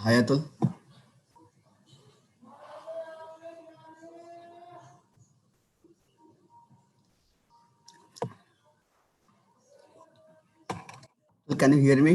Hi Atul. Can you hear me?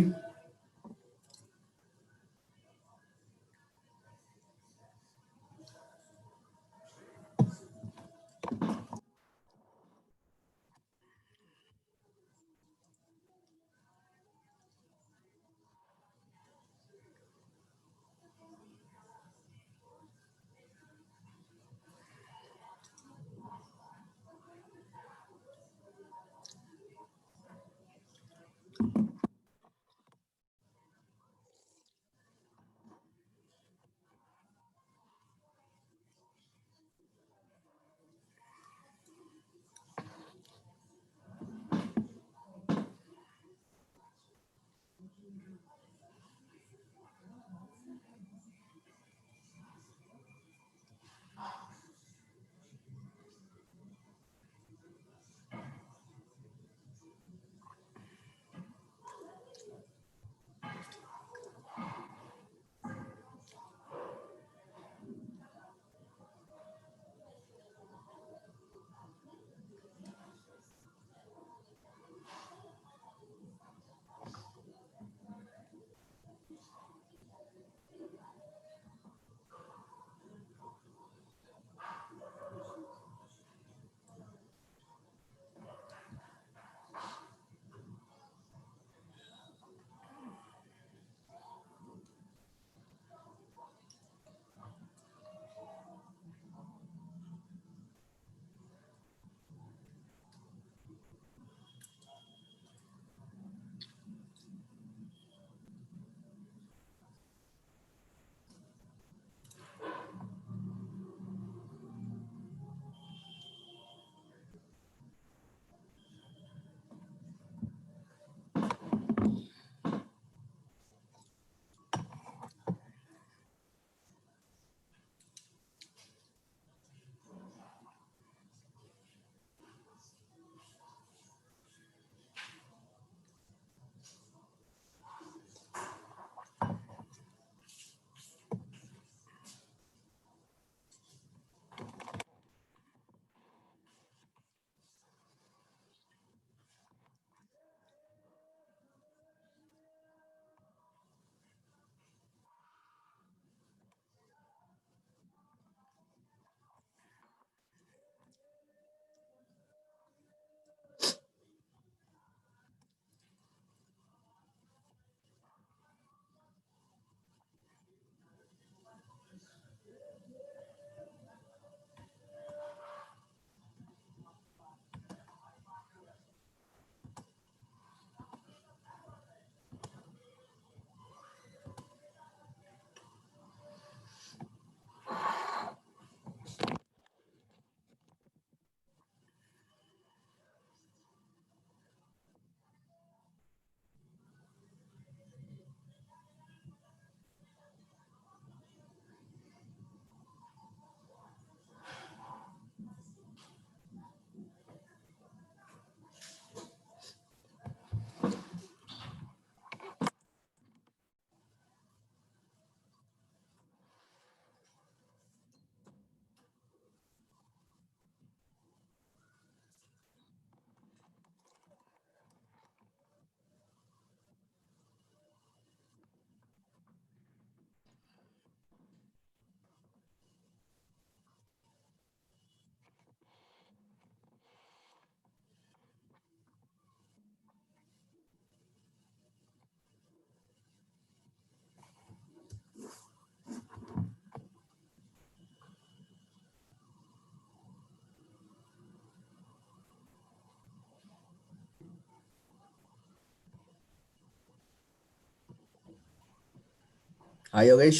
Hi Yogesh.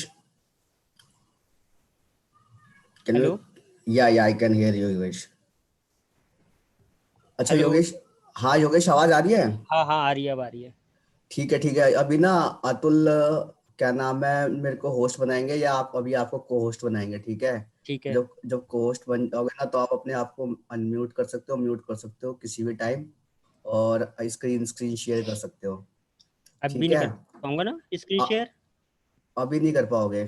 Can hello. you? Yeah, I can hear you, Yogesh. अच्छा hello. Yogesh. हाँ योगेश, आवाज आ रही है? हाँ हाँ, आ रही है, अब आ रही है। ठीक है ठीक है। अभी ना अतुल क्या नाम है, मेरे को होस्ट बनाएंगे या आप अभी आपको को होस्ट बनाएंगे, ठीक है? ठीक है। जब जब को होस्ट बन जाओगे ना तो आप अपने आप को अनम्यूट कर सकते हो, म्यूट कर सकते हो किसी भी टाइम, और स्क्रीन स्क्रीन शेयर कर सकते हो। अब भी ठीक नहीं है। कर पाऊंगा ना स्क्रीन शेयर? अभी नहीं कर पाओगे।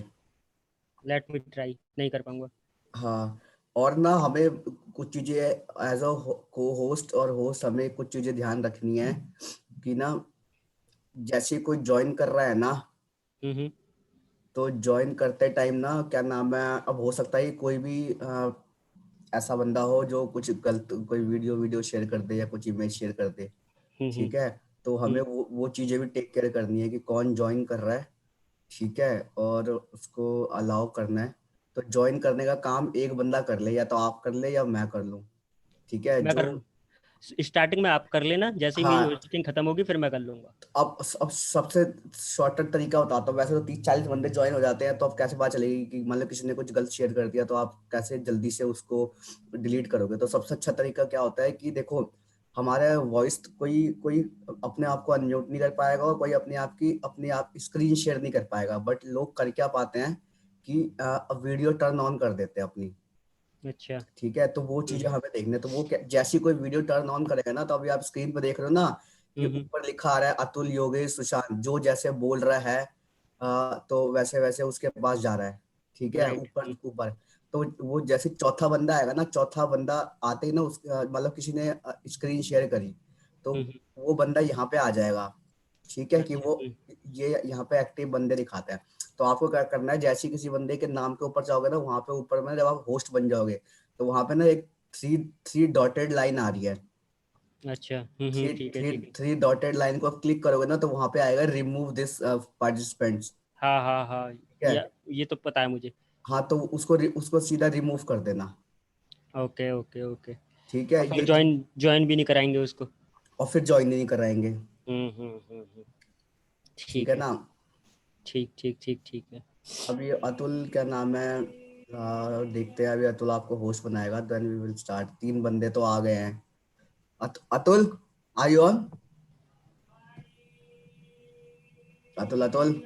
लेट मी ट्राई, नहीं कर पाऊंगा। हाँ, और ना हमें कुछ चीजें एज अ को होस्ट और होस्ट हमें कुछ चीजें ध्यान रखनी है कि ना, जैसे कोई ज्वाइन कर रहा है ना, हम्म। तो ज्वाइन करते टाइम ना क्या नाम है, अब हो सकता है कि कोई भी ऐसा बंदा हो जो कुछ गलत कोई वीडियो वीडियो शेयर कर दे या कुछ इमेज शेयर कर दे। हम्म। ठीक है, तो हमें वो चीजें भी टेक केयर करनी है कि कौन ज्वाइन कर रहा है। ठीक है, और उसको अलाउ करना है। तो ज्वाइन करने का काम एक बंदा कर ले, या तो आप कर ले या मैं कर लूँ। ठीक है, मैं कर जो लूँ, स्टार्टिंग में आप कर लेना, जैसे ही मेरी हाँ, होस्टिंग खत्म होगी फिर मैं कर लूंगा। अब सबसे शॉर्टकट तरीका बताता हूँ। वैसे तो 30-40 बंदे ज्वाइन हो जाते हैं, तो अब कैसे पता चलेगी कि मान लो किसी ने कुछ गलत शेयर कर दिया, तो आप कैसे जल्दी से उसको डिलीट करोगे। तो सबसे अच्छा तरीका क्या होता है कि देखो, हमारे वॉइस कोई कोई अपने आप को अनम्यूट नहीं कर पाएगा, और कोई अपने आप स्क्रीन शेयर नहीं कर पाएगा, बट लोग कर क्या पाते हैं कि वीडियो टर्न ऑन कर देते हैं अपनी। अच्छा। ठीक है, तो वो चीजें हमें देखने, तो वो जैसी कोई वीडियो टर्न ऑन करेगा ना, तो अभी आप स्क्रीन पर देख रहे हो ना कि हम्म। ऊपर लिखा आ रहा है अतुल योगेश सुशांत, जो जैसे बोल रहा है तो वैसे वैसे उसके पास जा रहा है। ठीक है, राइट। ऊपर ऊपर। तो वो जैसे चौथा बंदा आएगा ना, चौथा बंदा आते ही ना, उस मतलब किसी ने स्क्रीन शेयर करी, तो हम्म। वो बंदा यहाँ पे आ जाएगा। ठीक है, कि अच्छा। वो ये यहाँ पे एक्टिव बंदे दिखाते हैं। तो आपको क्या करना है, जैसे ही किसी बंदे के नाम के ऊपर जाओगे ना, वहां पे ऊपर में जब आप होस्ट बन जाओगे, तो वहां पे ना एक थ्री थ्री डॉटेड लाइन आ रही है। अच्छा। थ्री ठीक है थ्री ठीक है। थ्री डॉटेड लाइन को आप क्लिक करोगे ना, तो वहां पे आएगा रिमूव दिस पार्टिसिपेंट्स। हाँ हाँ हाँ, ठीक है, ये तो पता है मुझे। हाँ, तो उसको सीधा रिमूव कर देना। Okay okay okay. ठीक है, और फिर ज्वाइन ज्वाइन भी नहीं कराएंगे उसको। और फिर ज्वाइन नहीं कराएंगे। हम्म। ठीक ठीक है है। ना। ठीक ठीक ठीक ठीक है। अभी अतुल क्या नाम है, देखते हैं, अभी अतुल आपको होस्ट बनाएगा, देन वी विल स्टार्ट। 3 बंदे तो आ गए हैं। Atul, are you on? Atul Atul,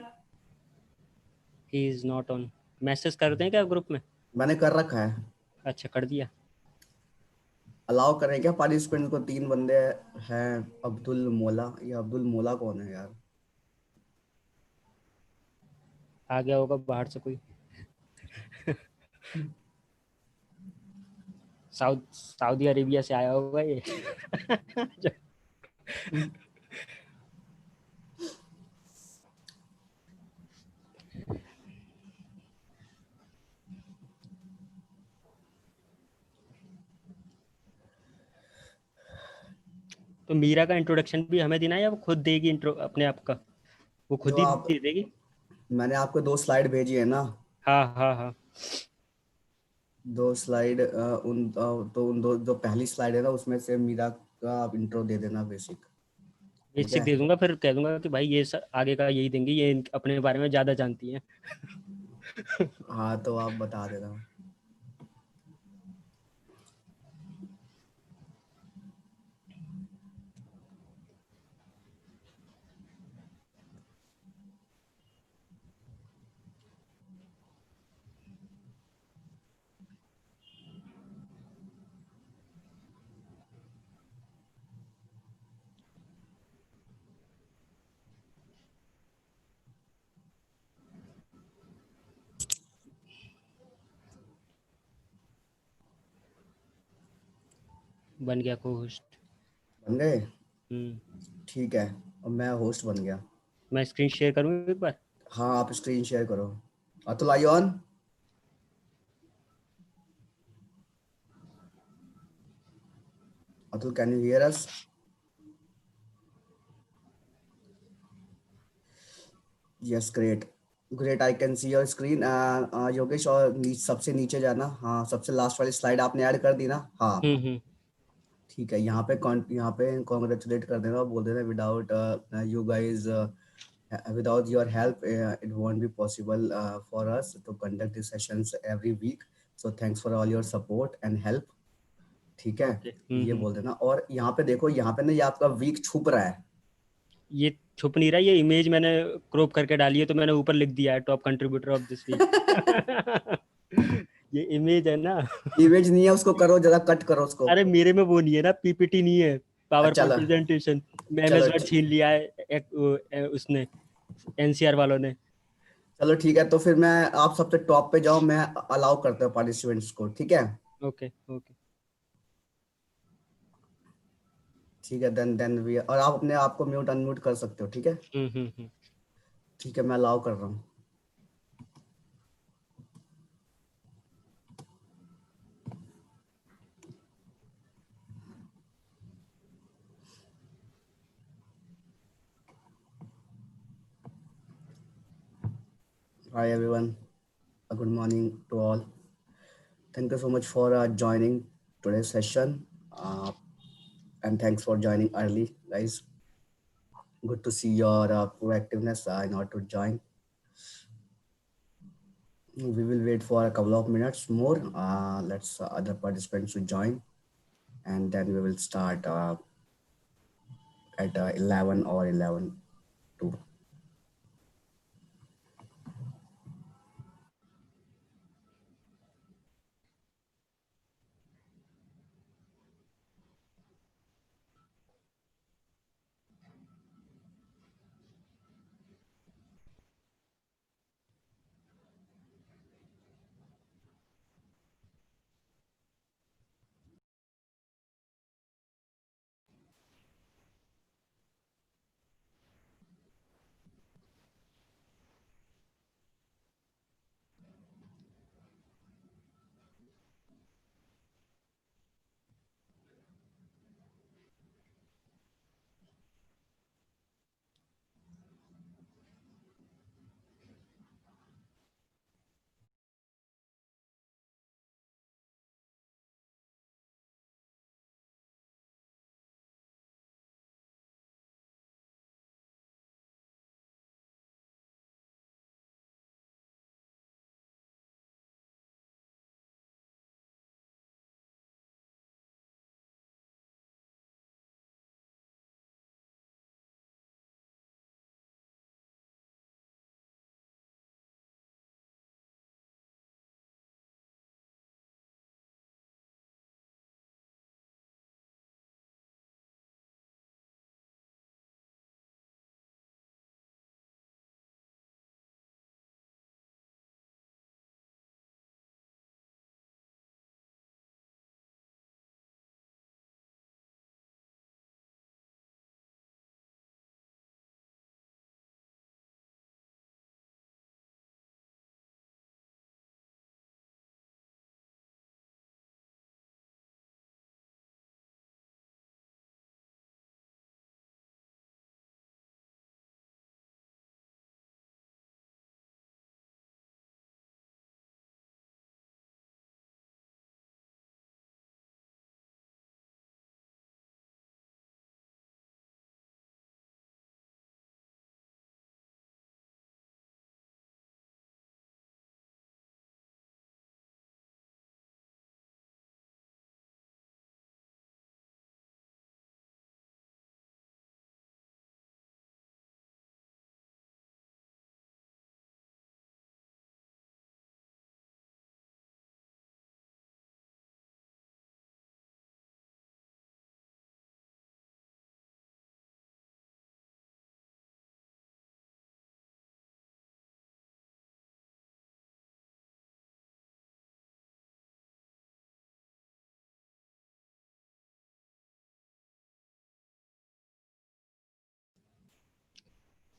he is not on. Message करते हैं क्या ग्रुप में? मैंने कर रखा है। अच्छा, कर दिया। अलाउ करें क्या पार्टिसिपेंट को? 3 बंदे हैं। अब्दुल मोला, ये अब्दुल मोला कौन है यार? आ गया होगा बाहर से कोई। सऊदी अरेबिया से आया होगा ये। तो मीरा का इंट्रोडक्शन भी हमें देना है या वो खुद देगी इंट्रो अपने आप का? वो जो खुद ही आप दे देगी। मैंने आपको 2 स्लाइड भेजी है ना, हाँ हाँ हाँ। 2 स्लाइड, तो उन दो जो पहली स्लाइड है ना, उसमें से मीरा का आप इंट्रो दे देना, बेसिक। ठीक बेसिक है, दे दूंगा, फिर कह दूंगा कि भाई ये आगे का यही देंगे, ये अपने बारे में ज्यादा जानती हैं। हाँ, तो आप बता देना। बन गया को होस्ट। बन गए? हम्म। ठीक है, और मैं होस्ट बन गया। मैं स्क्रीन शेयर करूँ एक बार? हाँ, आप स्क्रीन शेयर करो। Atul, I on? Atul, can you hear us? Yes, great. Great, I can see your screen. Yogesh, और सबसे नीचे जाना। हाँ, सबसे लास्ट वाली स्लाइड आपने ऐड कर दी ना? हाँ, हम्म। ठीक है। यहाँ पे कॉन्ग्रेचुलेट कर देना, बोल देना without you guys, without your help, it won't be possible for us to conduct these sessions every week. So thanks for all your support and help. ठीक है, ओके। ये बोल देना। और यहाँ पे देखो, यहाँ पे ना ये आपका वीक छुप रहा है। ये छुप नहीं रहा, ये इमेज मैंने क्रॉप करके डाली है, तो मैंने ऊपर लिख दिया है top contributor of this week. ये इमेज है ना। इमेज नहीं है, उसको करो जरा, कट करो उसको। अरे मेरे में वो नहीं है ना, पीपीटी नहीं है, पावर पॉइंट चलो प्रेजेंटेशन। मैं एमएस चलो वर्ड छीन लिया है उसने, एनसीआर वालों ने। चलो ठीक है, तो फिर मैं आप सबसे टॉप पे जाओ, मैं अलाउ करता हूँ पार्टिसिपेंट्स को, ठीक है। Okay okay. ठीक है, देन भी, और आप अपने आप को म्यूट अनम्यूट कर सकते हो, ठीक है। हम्म। ठीक है, मैं अलाउ कर रहा हूँ। Hi everyone, good morning to all. Thank you so much for joining today's session. And thanks for joining early, guys. Good to see your proactiveness in order to join. We will wait for a couple of minutes more. Let's other participants to join, and then we will start at 11 or 11 to.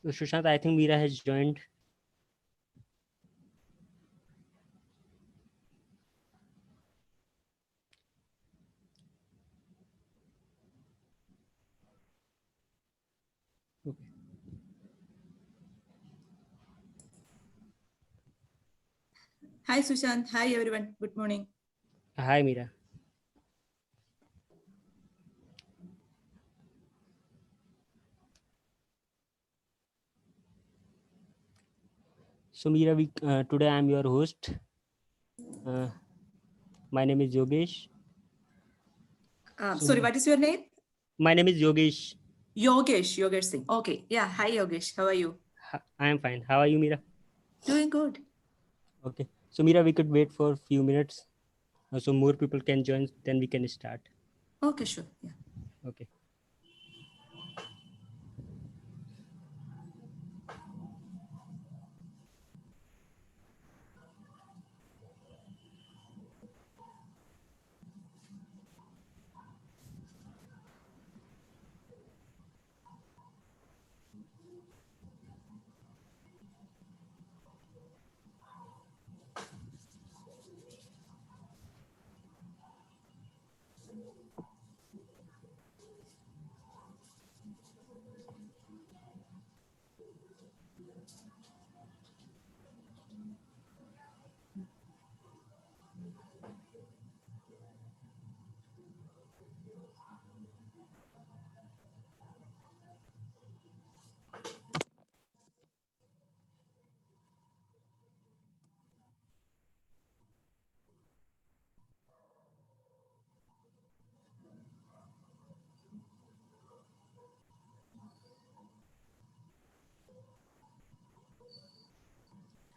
So Sushant, I think Meera has joined. Okay. Hi, Sushant. Hi, everyone. Good morning. Hi Meera. So Meera, today I'm your host. My name is Yogesh. Sorry, what is your name? My name is Yogesh. Yogesh Singh. Okay. Yeah. Hi, Yogesh. How are you? I am fine. How are you, Meera? Doing good. Okay. So Meera, we could wait for a few minutes so more people can join. Then we can start. Okay, sure. Yeah. Okay.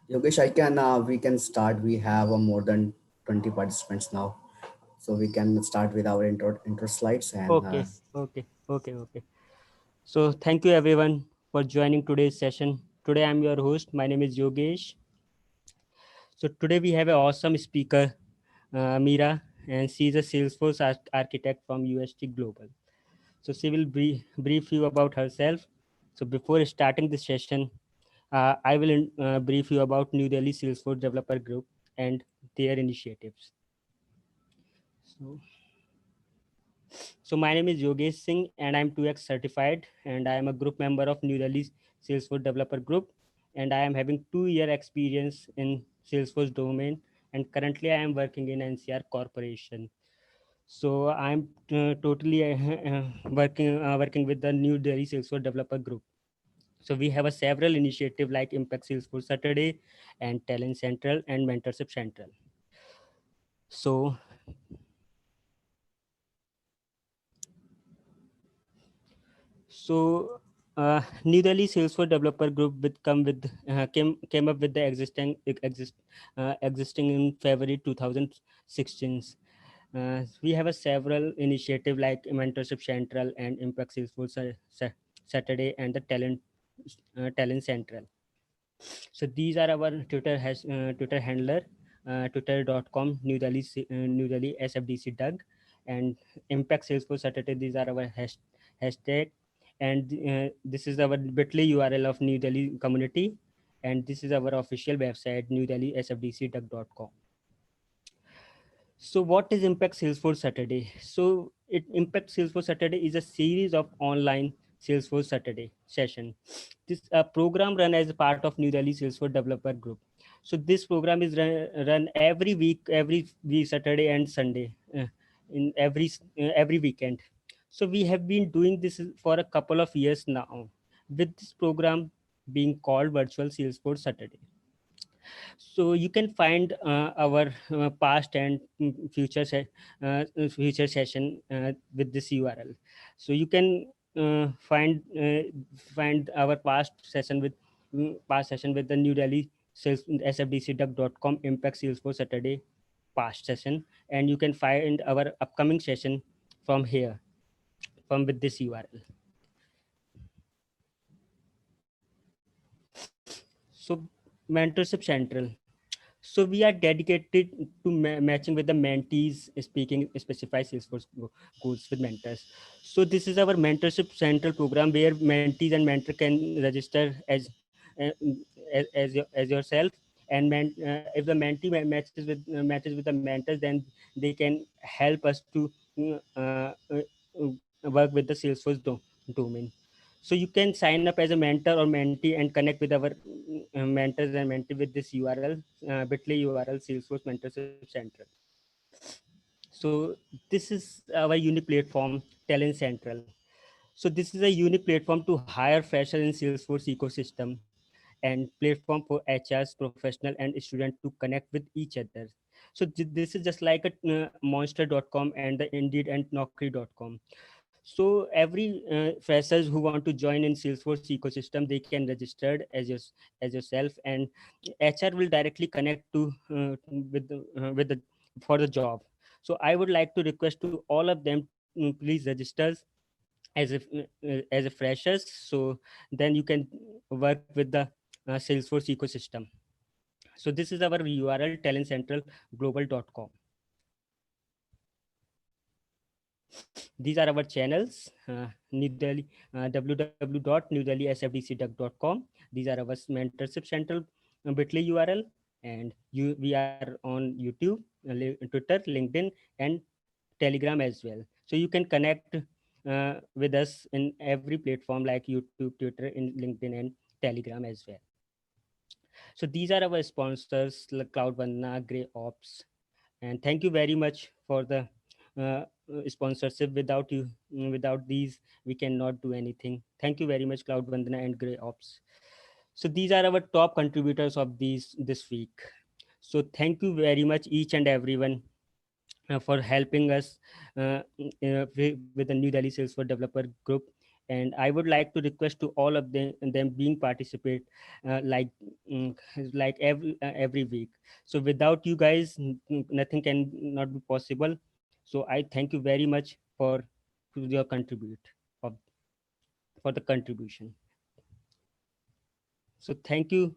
Yogesh, we can start. We have more than 20 participants now. So we can start with our intro slides and Okay. So thank you everyone for joining today's session. Today I'm your host. My name is Yogesh. So today we have an awesome speaker, Meera, and she is a Salesforce architect from UST Global. So she will brief you about herself. So before starting the session, I will brief you about New Delhi Salesforce Developer Group and their initiatives. So my name is Yogesh Singh and I'm 2X certified and I am a group member of New Delhi Salesforce Developer Group and I am having 2 year experience in Salesforce domain and currently I am working in NCR Corporation. So I'm totally working with the New Delhi Salesforce Developer Group. So we have a several initiative like Impact Salesforce Saturday and Talent Central and Mentorship Central. So New Delhi Salesforce Developer Group with come with came up with the existing in February 2016. We have a several initiative like Mentorship Central and Impact Salesforce Saturday and the Talent Central. So these are our Twitter handler, twitter.com New Delhi SFDC Doug, and Impact Salesforce Saturday. These are our hashtag, and this is our Bitly URL of New Delhi community, and this is our official website New Delhi SFDCDoug.com. So what is Impact Salesforce Saturday? So Impact Salesforce Saturday is a series of online Salesforce Saturday session. This program run as a part of New Delhi Salesforce Developer Group. So this program is run every week, Saturday and Sunday, in every weekend. So we have been doing this for a couple of years now, with this program being called Virtual Salesforce Saturday. So you can find our past and future session with this URL. So you can find our past session with the New Delhi sales sfdcduck.com Impact Salesforce Saturday past session, and you can find our upcoming session from here from with this URL. So Mentorship Central. So we are dedicated to matching with the mentees, speaking specified Salesforce goals with mentors. So this is our mentorship central program where mentees and mentor can register uh, as yourself, and if the mentee matches with the mentors, then they can help us to work with the Salesforce domain. So you can sign up as a mentor or mentee and connect with our mentors and mentee with this URL, bit.ly URL Salesforce Mentorship Central. So this is our unique platform, Talent Central. So this is a unique platform to hire freshers in Salesforce ecosystem and platform for HRs, professional and student to connect with each other. So this is just like a monster.com and the Indeed and Naukri.com. So every freshers who want to join in Salesforce ecosystem, they can register as yourself, and HR will directly connect to with the for the job. So I would like to request to all of them, please register as a freshers, so then you can work with the Salesforce ecosystem. So this is our URL talentcentralglobal.com. These are our channels, New Delhi, www.newdelhisfdcduck.com. These are our mentorship central bit.ly URL, and we are on YouTube, Twitter, LinkedIn, and Telegram as well. So you can connect with us in every platform like YouTube, Twitter, in LinkedIn, and Telegram as well. So these are our sponsors like Cloud Vandana, Grey Ops, and thank you very much for the sponsorship. Without these, we cannot do anything. Thank you very much, Cloud Vandana and Grey Ops. So these are our top contributors of these this week. So thank you very much, each and everyone, for helping us with the New Delhi Salesforce Developer Group And I would like to request to all of them being participate like every week. So without you guys, nothing can not be possible. So I thank you very much for your contribute of for the contribution. So thank you,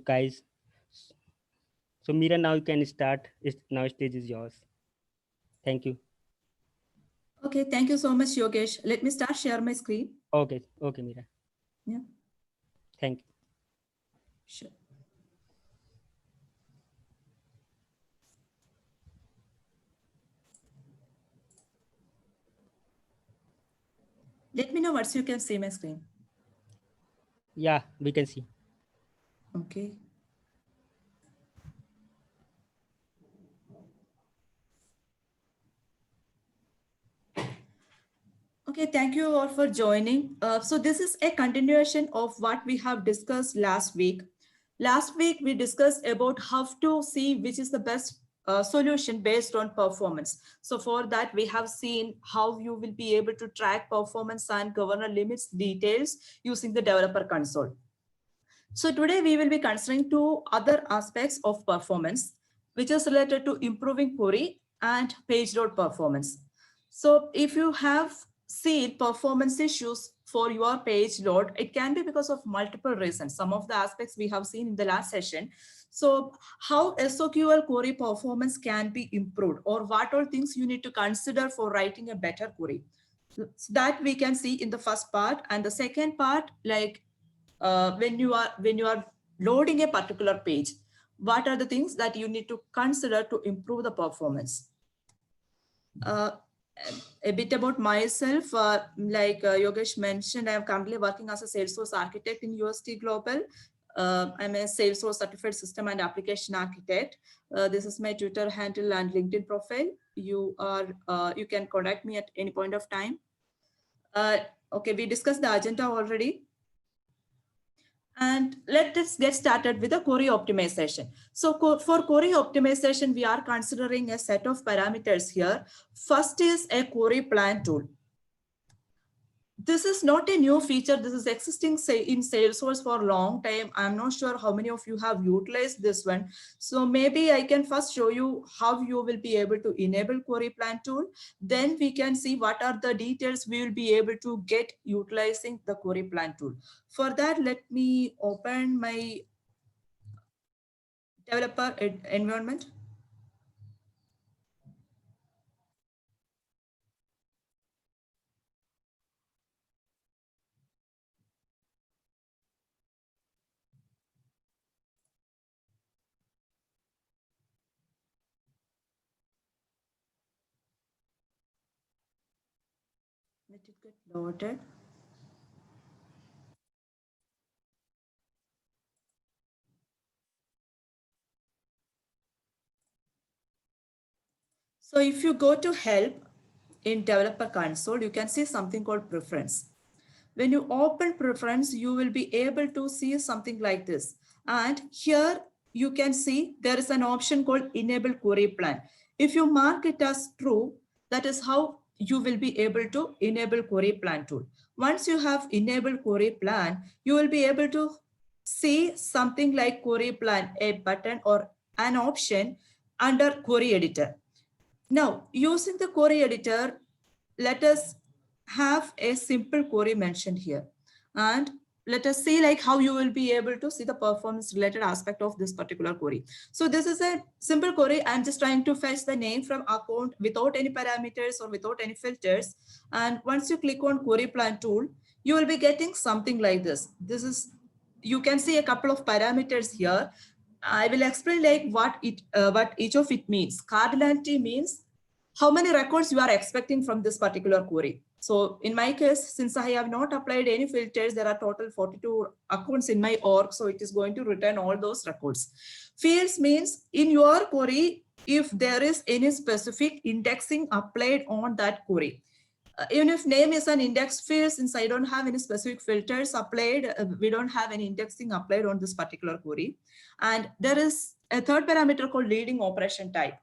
guys. So Mira, now you can start. Now stage is yours. Thank you. Okay, thank you so much, Yogesh. Let me start share my screen. Okay, Mira. Yeah, Thank you. sure. Let me know once you can see my screen. Yeah, we can see. Okay. Okay, thank you all for joining. So this is a continuation of what we have discussed last week. Last week, we discussed about how to see which is the best solution based on performance. So for that, we have seen how you will be able to track performance and governor limits details using the developer console. So today we will be considering two other aspects of performance, which is related to improving query and page load performance. So if you have seen performance issues for your page load, it can be because of multiple reasons. Some of the aspects we have seen in the last session. So how SOQL query performance can be improved, or what all things you need to consider for writing a better query. So that we can see in the first part. And the second part, like when you are loading a particular page, what are the things that you need to consider to improve the performance? A bit about myself, Yogesh mentioned, I am currently working as a Salesforce architect in UST Global. I'm a Salesforce certified system and application architect. This is my Twitter handle and LinkedIn profile. You can contact me at any point of time. Okay, we discussed the agenda already. And let us get started with the query optimization. So for query optimization, we are considering a set of parameters here. First is a query plan tool. This is not a new feature. This is existing in Salesforce for a long time. I'm not sure how many of you have utilized this one. So maybe I can first show you how you will be able to enable query plan tool. Then we can see what are the details we will be able to get utilizing the query plan tool. For that, let me open my developer environment. Let it get loaded. So if you go to help in developer console, you can see something called preference. When you open preference, you will be able to see something like this. And here you can see there is an option called enable query plan. If you mark it as true, that is how you will be able to enable query plan tool. Once you have enabled query plan, you will be able to see something like query plan, a button or an option under query editor. Now, using the query editor, let us have a simple query mentioned here. And let us see like how you will be able to see the performance related aspect of this particular query. So this is a simple query. I'm just trying to fetch the name from account without any parameters or without any filters. And once you click on query plan tool, you will be getting something like this. This is, you can see a couple of parameters here. I will explain like what each of it means. Cardinality means how many records you are expecting from this particular query. So in my case, since I have not applied any filters, there are total 42 accounts in my org. So it is going to return all those records. Fields means in your query, if there is any specific indexing applied on that query. Even if name is an index field, since I don't have any specific filters applied, we don't have any indexing applied on this particular query. And there is a third parameter called leading operation type.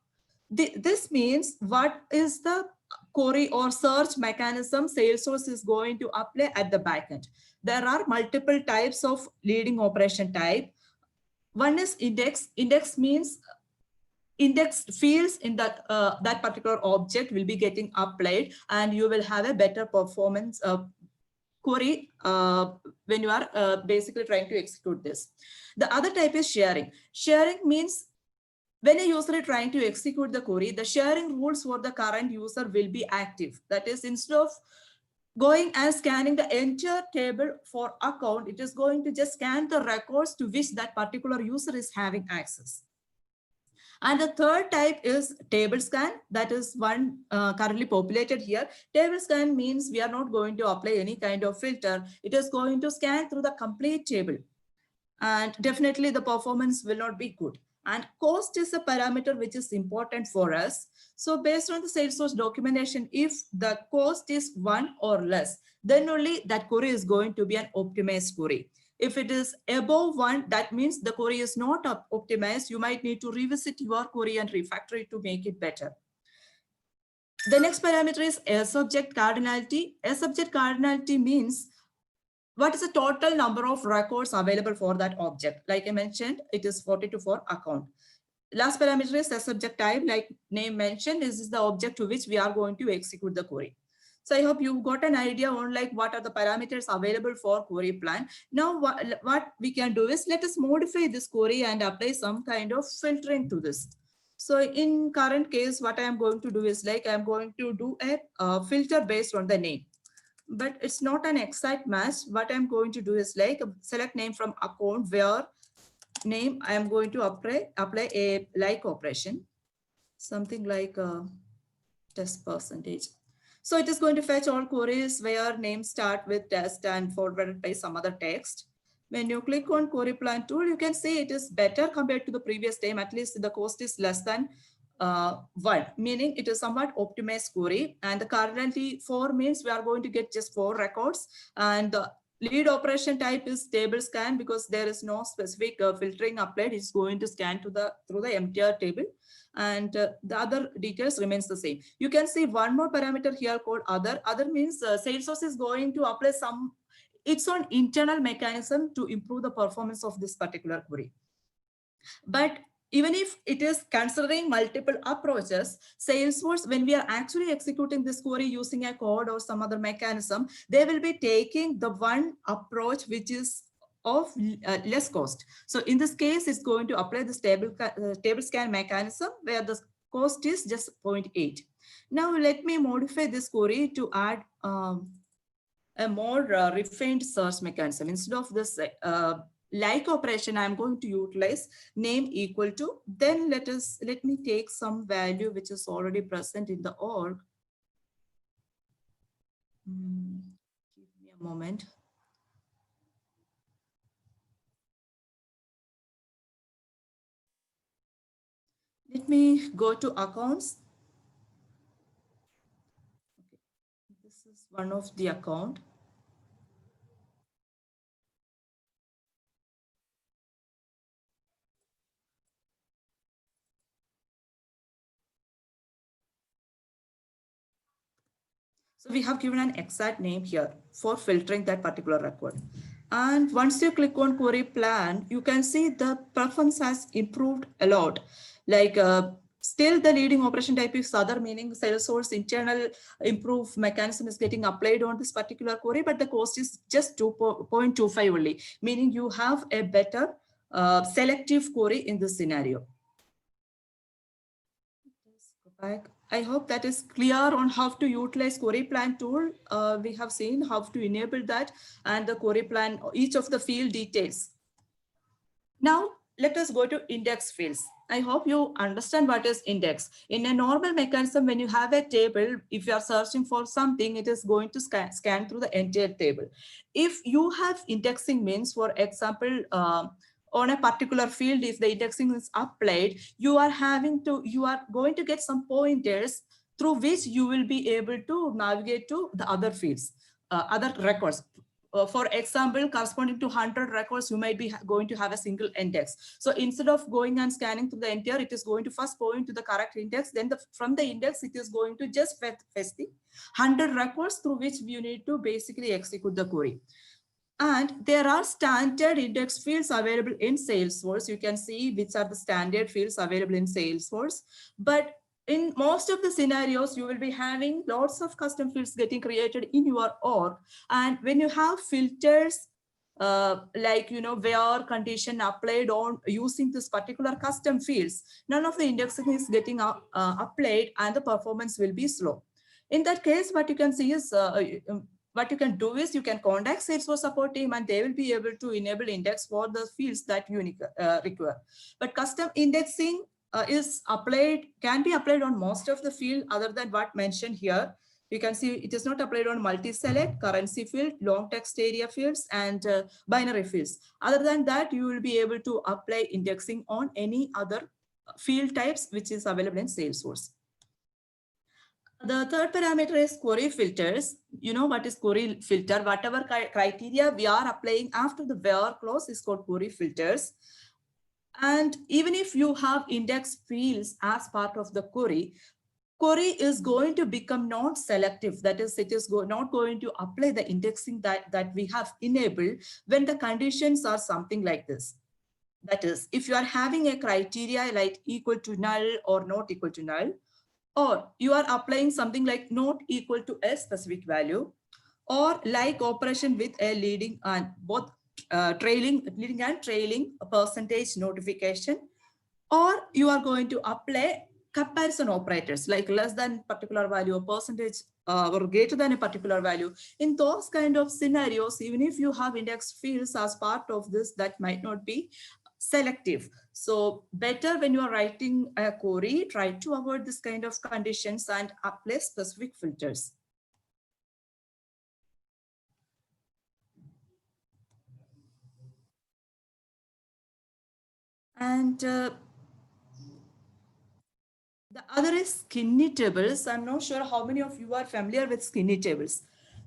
This means what is the query or search mechanism Salesforce is going to apply at the backend. There are multiple types of leading operation type. One is index. Index means indexed fields in that that particular object will be getting applied, and you will have a better performance query when you are basically trying to execute this. The other type is sharing. Sharing means when a user is trying to execute the query, the sharing rules for the current user will be active. That is, instead of going and scanning the entire table for account, it is going to just scan the records to which that particular user is having access. And the third type is table scan. That is one currently populated here. Table scan means we are not going to apply any kind of filter. It is going to scan through the complete table. And definitely the performance will not be good. And cost is a parameter which is important for us. So based on the Salesforce documentation, if the cost is 1 or less, then only that query is going to be an optimized query. If it is above 1, that means the query is not optimized. You might need to revisit your query and refactor it to make it better. The next parameter is subject cardinality. Subject cardinality means what is the total number of records available for that object. Like I mentioned, it is 42 for account. Last parameter is subject type. Like name mentioned, this is the object to which we are going to execute the query. So I hope you got an idea on like what are the parameters available for query plan. Now what we can do is let us modify this query and apply some kind of filtering to this. So in current case, what I am going to do is like I am going to do a filter based on the name. But it's not an exact match. What I'm going to do is like select name from account, where name I am going to apply a like operation, something like test percentage. So it is going to fetch all queries where names start with test and forwarded by some other text. When you click on query plan tool, you can see it is better compared to the previous name. At least the cost is less than 1, meaning it is somewhat optimized query. And the cardinality 4 means we are going to get just 4 records. And the lead operation type is table scan because there is no specific filtering applied. It's going to scan to through the entire table. And the other details remains the same. You can see one more parameter here called other. Other means Salesforce is going to apply its own internal mechanism to improve the performance of this particular query. But even if it is considering multiple approaches, Salesforce, when we are actually executing this query using a code or some other mechanism, they will be taking the one approach which is of less cost. So in this case, it's going to apply this table scan mechanism where the cost is just 0.8. Now let me modify this query to add a more refined search mechanism. Instead of this like operation, I'm going to utilize name equal to, then let me take some value which is already present in the org. Give me a moment. Let me go to accounts. Okay. This is one of the account. So we have given an exact name here for filtering that particular record. And once you click on query plan, you can see the performance has improved a lot. Like still the leading operation type is other, meaning Salesforce internal improve mechanism is getting applied on this particular query, but the cost is just 2.25 only, meaning you have a better selective query in this scenario. Let's go back. I hope that is clear on how to utilize query plan tool. We have seen how to enable that and the query plan, each of the field details. Now, let us go to index fields. I hope you understand what is index. In a normal mechanism, when you have a table, if you are searching for something, it is going to scan through the entire table. If you have indexing means, for example, on a particular field, if the indexing is applied, you are going to get some pointers through which you will be able to navigate to the other fields, other records. for example, corresponding to 100 records, you might be going to have a single index. So instead of going and scanning through the entire, it is going to first point to the correct index. Then from the index, it is going to just fetch the 100 records through which you need to basically execute the query. And there are standard index fields available in Salesforce. You can see which are the standard fields available in Salesforce. But in most of the scenarios, you will be having lots of custom fields getting created in your org. And when you have filters, like, where condition applied on using this particular custom fields, none of the indexing is getting applied and the performance will be slow. In that case, what you can see is, what you can do is you can contact Salesforce support team and they will be able to enable index for the fields that you require. But custom indexing can be applied on most of the field other than what mentioned here. You can see it is not applied on multi-select, currency field, long text area fields, and binary fields. Other than that, you will be able to apply indexing on any other field types which is available in Salesforce. The third parameter is query filters. You know what is query filter? Whatever criteria we are applying after the where clause is called query filters. And even if you have index fields as part of the query is going to become non-selective. That is, it is not going to apply the indexing that we have enabled when the conditions are something like this. That is, if you are having a criteria like equal to null or not equal to null, or you are applying something like not equal to a specific value, or like operation with a leading and both leading and trailing a percentage notification, or you are going to apply comparison operators like less than particular value or percentage or greater than a particular value. In those kind of scenarios, even if you have index fields as part of this, that might not be selective. So better when you are writing a query, try to avoid this kind of conditions and apply specific filters. And the other is skinny tables. I'm not sure how many of you are familiar with skinny tables.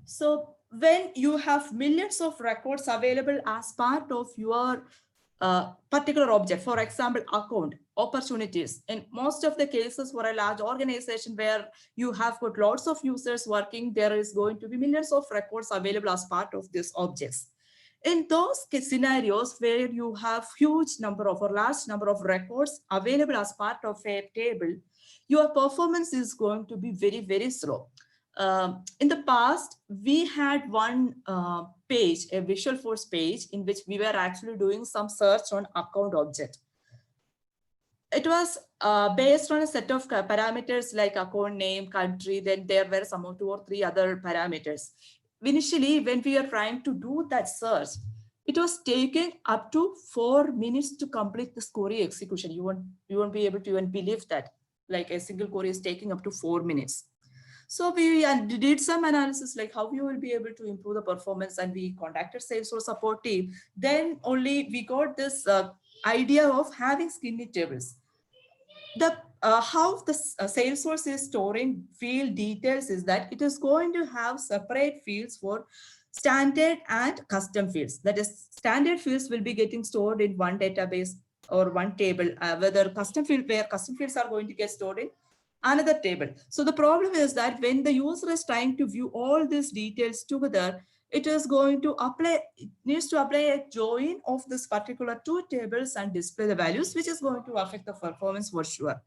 So when you have millions of records available as part of your particular object, for example, account, opportunities. In most of the cases for a large organization where you have got lots of users working, there is going to be millions of records available as part of these objects. In those scenarios where you have huge number of or large number of records available as part of a table, your performance is going to be very, very slow. In the past, we had one page, a Visualforce page, in which we were actually doing some search on account object. It was based on a set of parameters like account name, country, then there were some 2 or 3 other parameters. Initially, when we are trying to do that search, it was taking up to 4 minutes to complete this query execution. You won't be able to even believe that, like a single query is taking up to 4 minutes. So we did some analysis like how you will be able to improve the performance, and we contacted Salesforce support team. Then only we got this idea of having skinny tables. How the Salesforce is storing field details is that it is going to have separate fields for standard and custom fields. That is, standard fields will be getting stored in one database or one table, where custom fields are going to get stored in another table. So the problem is that when the user is trying to view all these details together, it is going to needs to apply a join of this particular 2 tables and display the values, which is going to affect the performance for sure.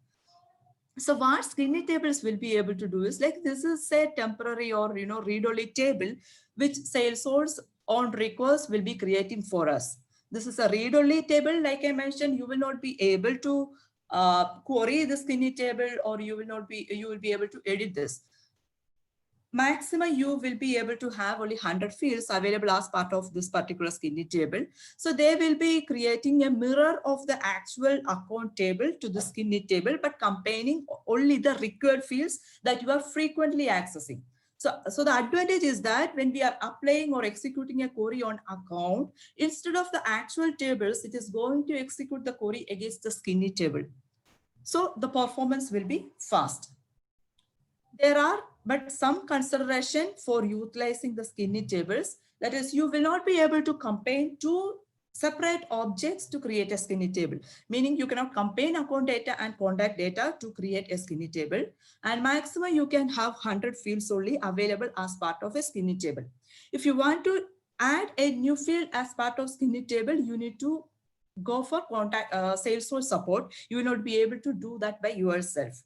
So what skinny tables will be able to do is, like, this is a temporary or read-only table which Salesforce on request will be creating for us. This is a read-only table. Like I mentioned, you will not be able to query the skinny table, or you will be able to edit this. Maximum you will be able to have only 100 fields available as part of this particular skinny table. So they will be creating a mirror of the actual account table to the skinny table, but containing only the required fields that you are frequently accessing. So the advantage is that when we are applying or executing a query on account, instead of the actual tables, it is going to execute the query against the skinny table. So the performance will be fast. There are but some consideration for utilizing the skinny tables. That is, you will not be able to combine two separate objects to create a skinny table, meaning you cannot combine account data and contact data to create a skinny table. And maximum you can have 100 fields only available as part of a skinny table. If you want to add a new field as part of skinny table, you need to go for contact Salesforce support. You will not be able to do that by yourself.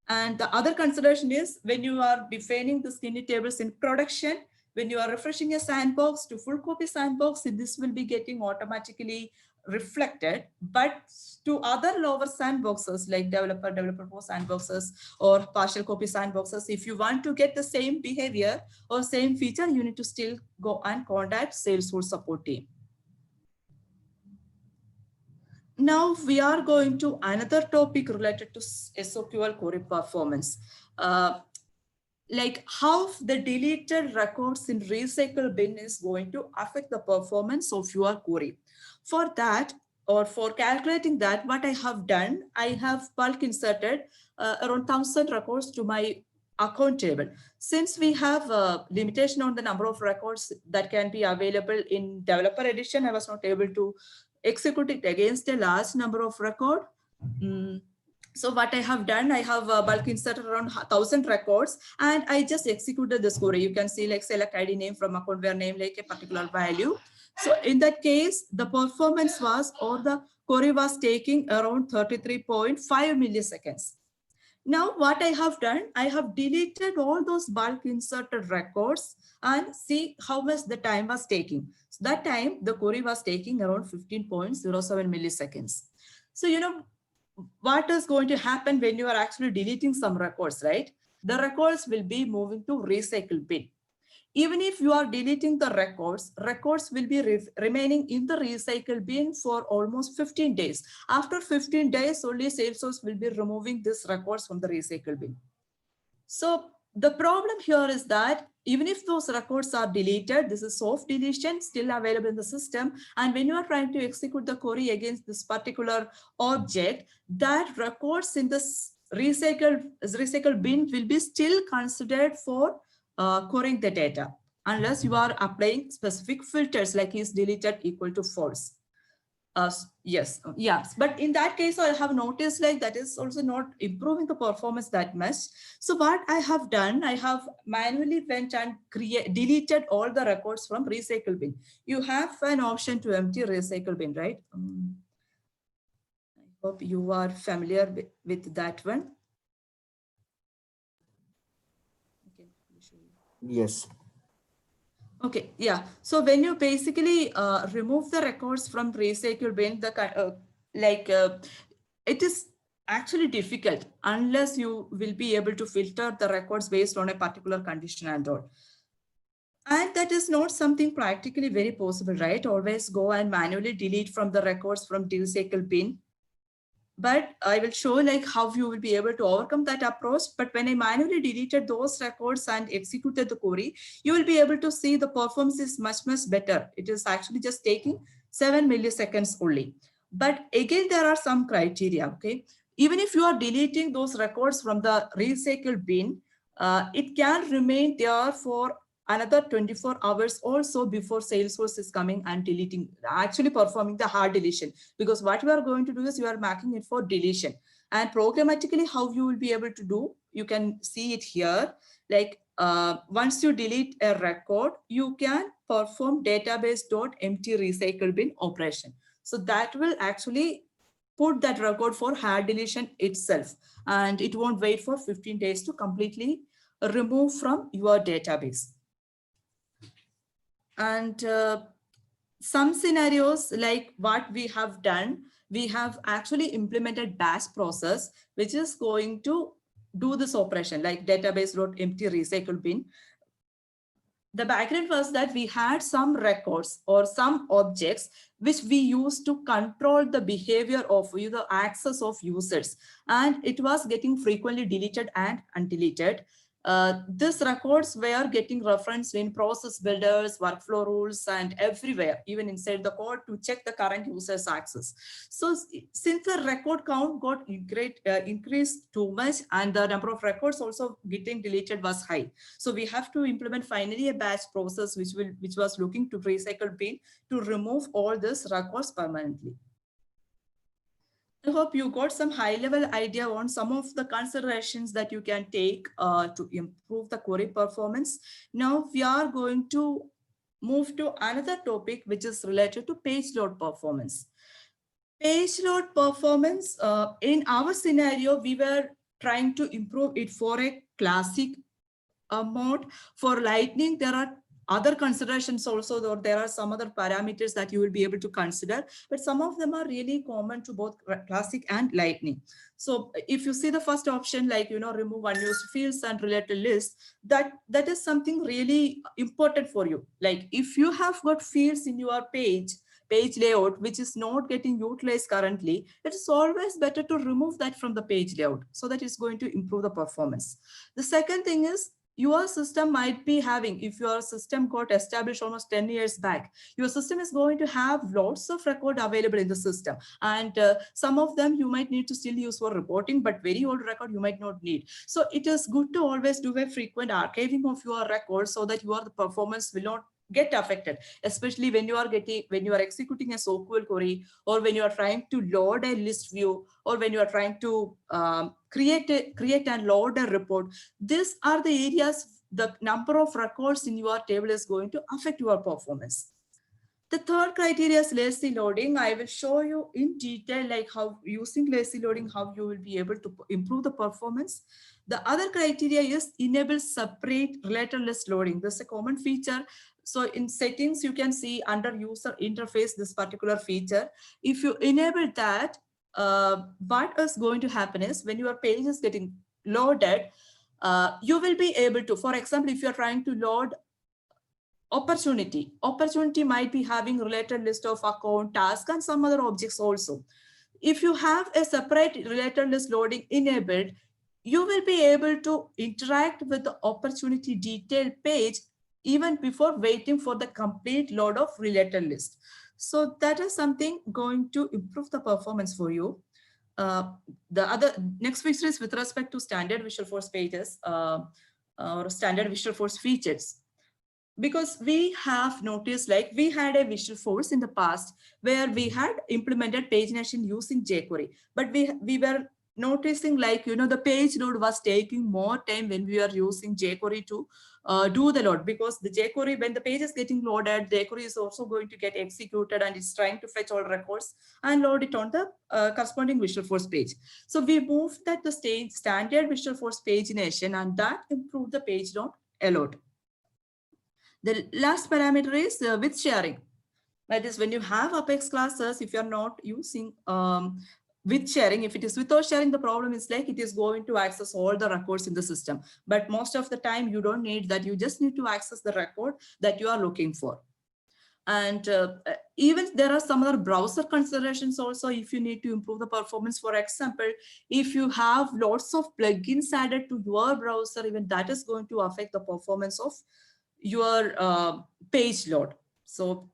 And the other consideration is when you are defining the skinny tables in production, when you are refreshing a sandbox to full copy sandbox, this will be getting automatically reflected. But to other lower sandboxes like developer post sandboxes or partial copy sandboxes, if you want to get the same behavior or same feature, you need to still go and contact Salesforce support team. Now we are going to another topic related to SOQL query performance. Like how the deleted records in recycle bin is going to affect the performance of your query. For that, or for calculating that, what I have done, I have bulk inserted around 1,000 records to my account table. Since we have a limitation on the number of records that can be available in developer edition, I was not able to execute it against a large number of record. So what I have done, I have bulk inserted around 1,000 records and I just executed this query. You can see like select ID name from account where name like a particular value. So in that case, the performance was, or the query was taking around 33.5 milliseconds. Now what I have done, I have deleted all those bulk inserted records and see how much the time was taking. So that time the query was taking around 15.07 milliseconds. So, you know, what is going to happen when you are actually deleting some records, right? The records will be moving to recycle bin. Even if you are deleting the records, records will be remaining in the recycle bin for almost 15 days. After 15 days, only Salesforce will be removing these records from the recycle bin. So the problem here is that even if those records are deleted, this is soft deletion still available in the system. And when you are trying to execute the query against this particular object, that records in this recycle bin will be still considered for querying the data, unless you are applying specific filters like is deleted equal to false. Yes, but in that case, I have noticed like that is also not improving the performance that much. So what I have done, I have manually went and deleted all the records from recycle bin. You have an option to empty recycle bin, right? I hope you are familiar with that one. Okay, yes. Okay, yeah. So when you basically remove the records from recycle bin, it is actually difficult unless you will be able to filter the records based on a particular condition and all. And that is not something practically very possible, right? Always go and manually delete from the records from recycle bin. But I will show like how you will be able to overcome that approach. But when I manually deleted those records and executed the query, you will be able to see the performance is much, much better. It is actually just taking 7 milliseconds only. But again, there are some criteria, okay? Even if you are deleting those records from the recycle bin, it can remain there for another 24 hours also before Salesforce is coming and deleting, actually performing the hard deletion. Because what we are going to do is you are marking it for deletion. And programmatically, how you will be able to do, you can see it here. Like once you delete a record, you can perform database.empty recycle bin operation. So that will actually put that record for hard deletion itself. And it won't wait for 15 days to completely remove from your database. And some scenarios like what we have done, we have actually implemented batch process, which is going to do this operation like database.empty recycle bin. The background was that we had some records or some objects which we used to control the behavior of the access of users, and it was getting frequently deleted and undeleted. These records were getting referenced in process builders, workflow rules, and everywhere, even inside the code to check the current user's access. So since the record count got increased too much and the number of records also getting deleted was high. So we have to implement finally a batch process which was looking to recycle bin to remove all these records permanently. I hope you got some high-level idea on some of the considerations that you can take to improve the query performance. Now we are going to move to another topic, which is related to page load performance. Page load performance, in our scenario, we were trying to improve it for a classic mode. For Lightning, there are other considerations also, though there are some other parameters that you will be able to consider, but some of them are really common to both classic and Lightning. So if you see the first option, like, remove unused fields and related lists, that is something really important for you. Like if you have got fields in your page layout, which is not getting utilized currently, it is always better to remove that from the page layout so that it's going to improve the performance. The second thing is, your system might be having, if your system got established almost 10 years back, your system is going to have lots of record available in the system. And some of them you might need to still use for reporting, but very old record you might not need. So it is good to always do a frequent archiving of your records so that the performance will not get affected, especially when you are executing a SQL query, or when you are trying to load a list view, or when you are trying to create and load a report. These are the areas the number of records in your table is going to affect your performance. The third criteria is lazy loading. I will show you in detail, like how using lazy loading, how you will be able to improve the performance. The other criteria is enable separate related list loading. This is a common feature. So in settings, you can see under user interface, this particular feature. If you enable that, what is going to happen is when your page is getting loaded, you will be able to, for example, if you're trying to load opportunity might be having related list of account, task, and some other objects also. If you have a separate related list loading enabled, you will be able to interact with the opportunity detailed page even before waiting for the complete load of related list. So that is something going to improve the performance for you. The other next feature is with respect to standard Visualforce pages or standard Visualforce features. Because we have noticed, like we had a Visualforce in the past where we had implemented pagination using jQuery, but we were noticing, like, the page load was taking more time when we are using jQuery to do the load, because the jQuery, when the page is getting loaded, jQuery is also going to get executed and it's trying to fetch all records and load it on the corresponding Visualforce page. So we moved that the standard Visualforce pagination, and that improved the page load a lot. The last parameter is with sharing. That is, when you have Apex classes, if you're not using with sharing, if it is without sharing, the problem is like it is going to access all the records in the system. But most of the time, you don't need that. You just need to access the record that you are looking for. And even there are some other browser considerations also if you need to improve the performance. For example, if you have lots of plugins added to your browser, even that is going to affect the performance of your page load. So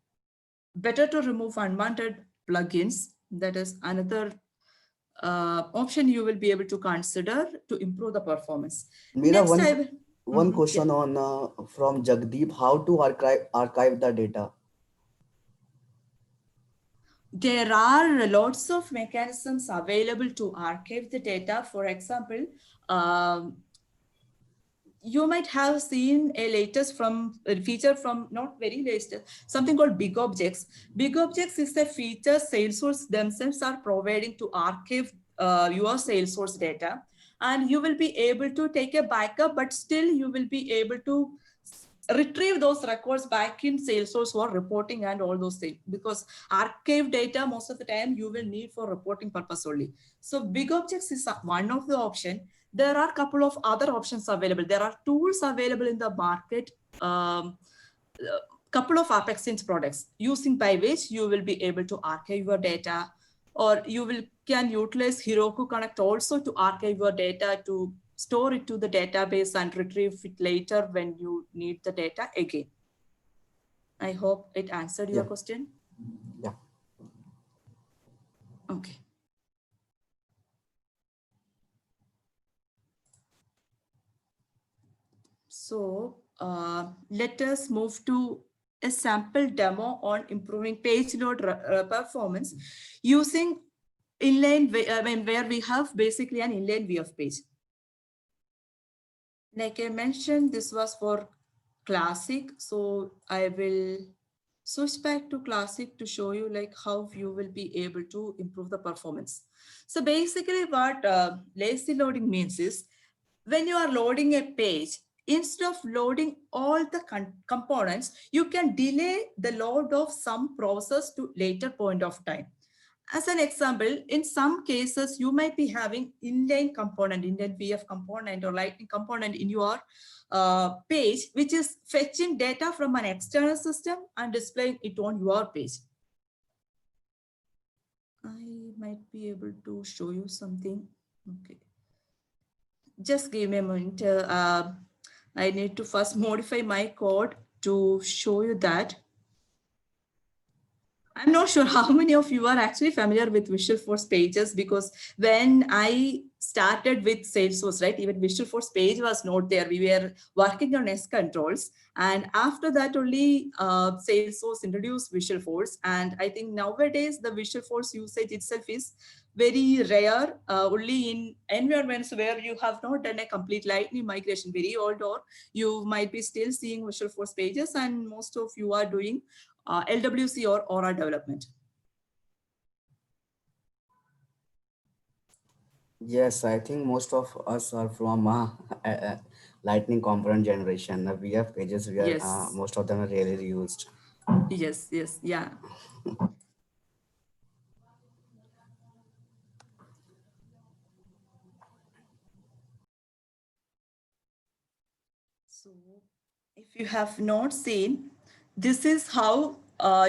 better to remove unwanted plugins. That is another option you will be able to consider to improve the performance. Next, one question on from Jagdeep: how to archive the data? There are lots of mechanisms available to archive the data. For example, you might have seen a feature from not very latest, something called Big Objects. Big Objects is a feature Salesforce themselves are providing to archive your Salesforce data, and you will be able to take a backup, but still you will be able to retrieve those records back in Salesforce for reporting and all those things, because archive data most of the time you will need for reporting purpose only. So Big Objects is one of the options. There are a couple of other options available. There are tools available in the market, couple of ApexSynth products using by which you will be able to archive your data, or you can utilize Heroku Connect also to archive your data to store it to the database and retrieve it later when you need the data again. I hope it answered your question. Yeah. Okay. So let us move to a sample demo on improving page load performance using inline, where we have basically an inline VF page. Like I mentioned, this was for Classic. So I will switch back to Classic to show you like how you will be able to improve the performance. So basically what lazy loading means is when you are loading a page, instead of loading all the components, you can delay the load of some process to later point of time. As an example, in some cases, you might be having inline component, inline VF component or Lightning component in your page, which is fetching data from an external system and displaying it on your page. I might be able to show you something. Okay. Just give me a moment. I need to first modify my code to show you that. I'm not sure how many of you are actually familiar with Visualforce pages, because when I started with Salesforce, right, even Visualforce page was not there. We were working on S controls. And after that only Salesforce introduced Visualforce. And I think nowadays the Visualforce usage itself is very rare, only in environments where you have not done a complete Lightning migration, very old, or you might be still seeing Visualforce pages, and most of you are doing LWC or Aura development. Yes, I think most of us are from Lightning component generation. We have pages where Yes. most of them are really used. Yes, yes, yeah. So if you have not seen, this is how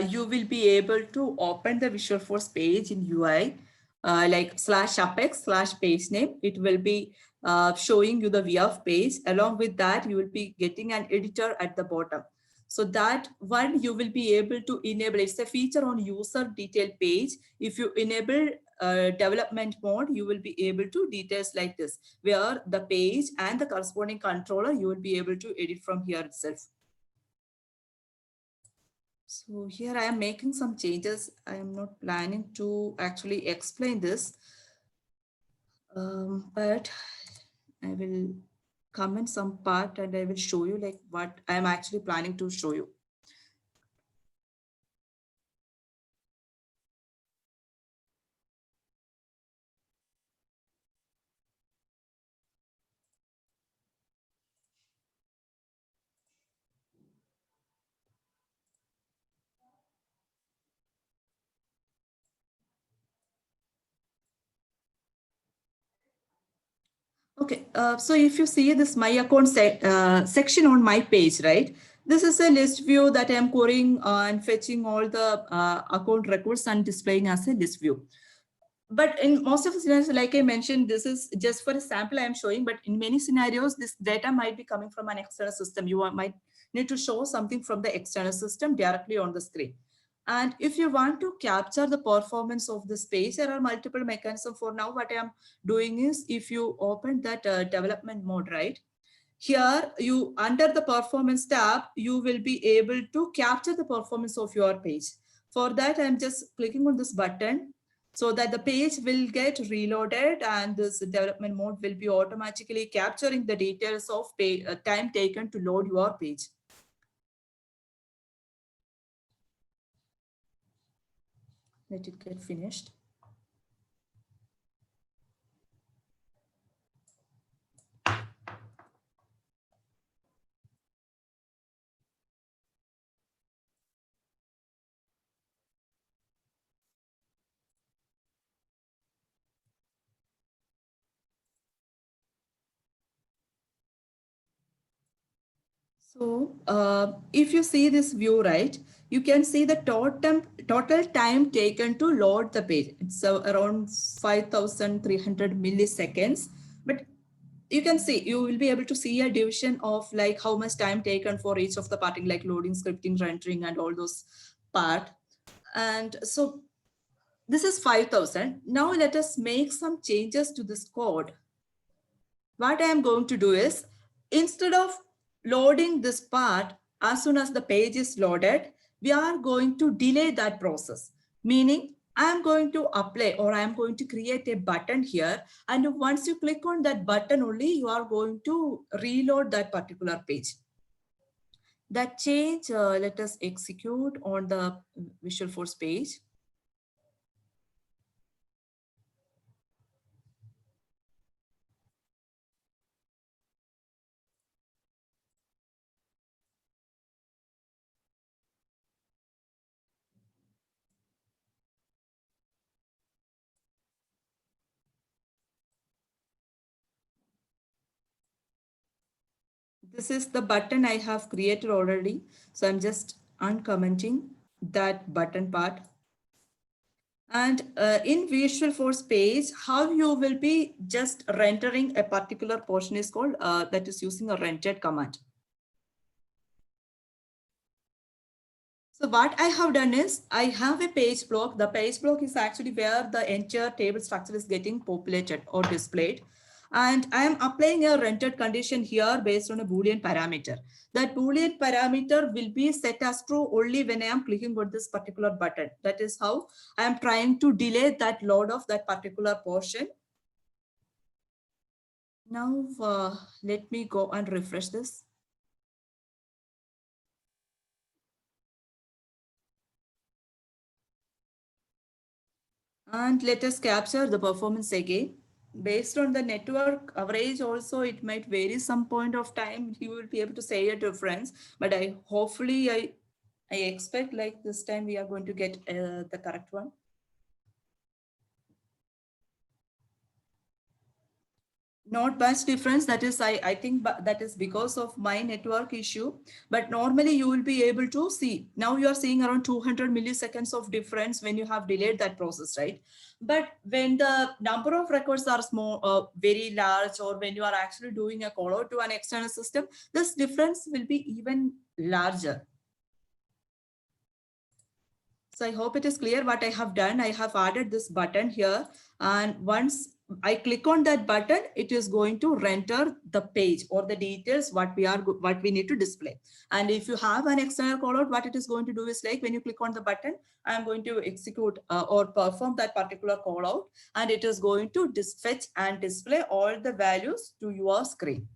you will be able to open the Visualforce page in UI, like /apex/page name. It will be showing you the VF page. Along with that, you will be getting an editor at the bottom. So that one you will be able to enable. It's a feature on user detail page. If you enable development mode, you will be able to details like this, where the page and the corresponding controller, you will be able to edit from here itself. So here I am making some changes. I am not planning to actually explain this, but I will comment some part and I will show you like what I am actually planning to show you. Okay, so if you see this my account section on my page, right? This is a list view that I'm querying and fetching all the account records and displaying as a list view. But in most of the scenarios, like I mentioned, this is just for a sample I'm showing, but in many scenarios, this data might be coming from an external system. You might need to show something from the external system directly on the screen. And if you want to capture the performance of this page, there are multiple mechanisms. For now, what I'm doing is, if you open that development mode, right? Here, you under the performance tab, you will be able to capture the performance of your page. For that, I'm just clicking on this button so that the page will get reloaded and this development mode will be automatically capturing the details of time taken to load your page. Let it get finished. So if you see this view, right, you can see the total time taken to load the page. It's around 5,300 milliseconds. But you can see, you will be able to see a division of like how much time taken for each of the parting, like loading, scripting, rendering, and all those part. And so this is 5,000. Now let us make some changes to this code. What I am going to do is, instead of loading this part as soon as the page is loaded, we are going to delay that process. Meaning, I am going to apply, or I am going to create a button here. And once you click on that button only, you are going to reload that particular page. That change, let us execute on the Visualforce page. This is the button I have created already. So I'm just uncommenting that button part. And in Visualforce page, how you will be just rendering a particular portion is called, that is using a rendered command. So what I have done is, I have a page block. The page block is actually where the entire table structure is getting populated or displayed. And I am applying a rendered condition here based on a Boolean parameter. That Boolean parameter will be set as true only when I am clicking on this particular button. That is how I am trying to delay that load of that particular portion. Now, let me go and refresh this. And let us capture the performance again. Based on the network average also, it might vary some point of time. You will be able to say a difference, but I expect like this time we are going to get the correct one. Not much difference. That is, I think that is because of my network issue. But normally you will be able to see. Now you are seeing around 200 milliseconds of difference when you have delayed that process, right? But when the number of records are small, very large, or when you are actually doing a call out to an external system, this difference will be even larger. So I hope it is clear what I have done. I have added this button here, and once I click on that button, it is going to render the page or the details what we need to display. And if you have an external callout, what it is going to do is, like when you click on the button, I am going to execute or perform that particular callout, and it is going to fetch and display all the values to your screen.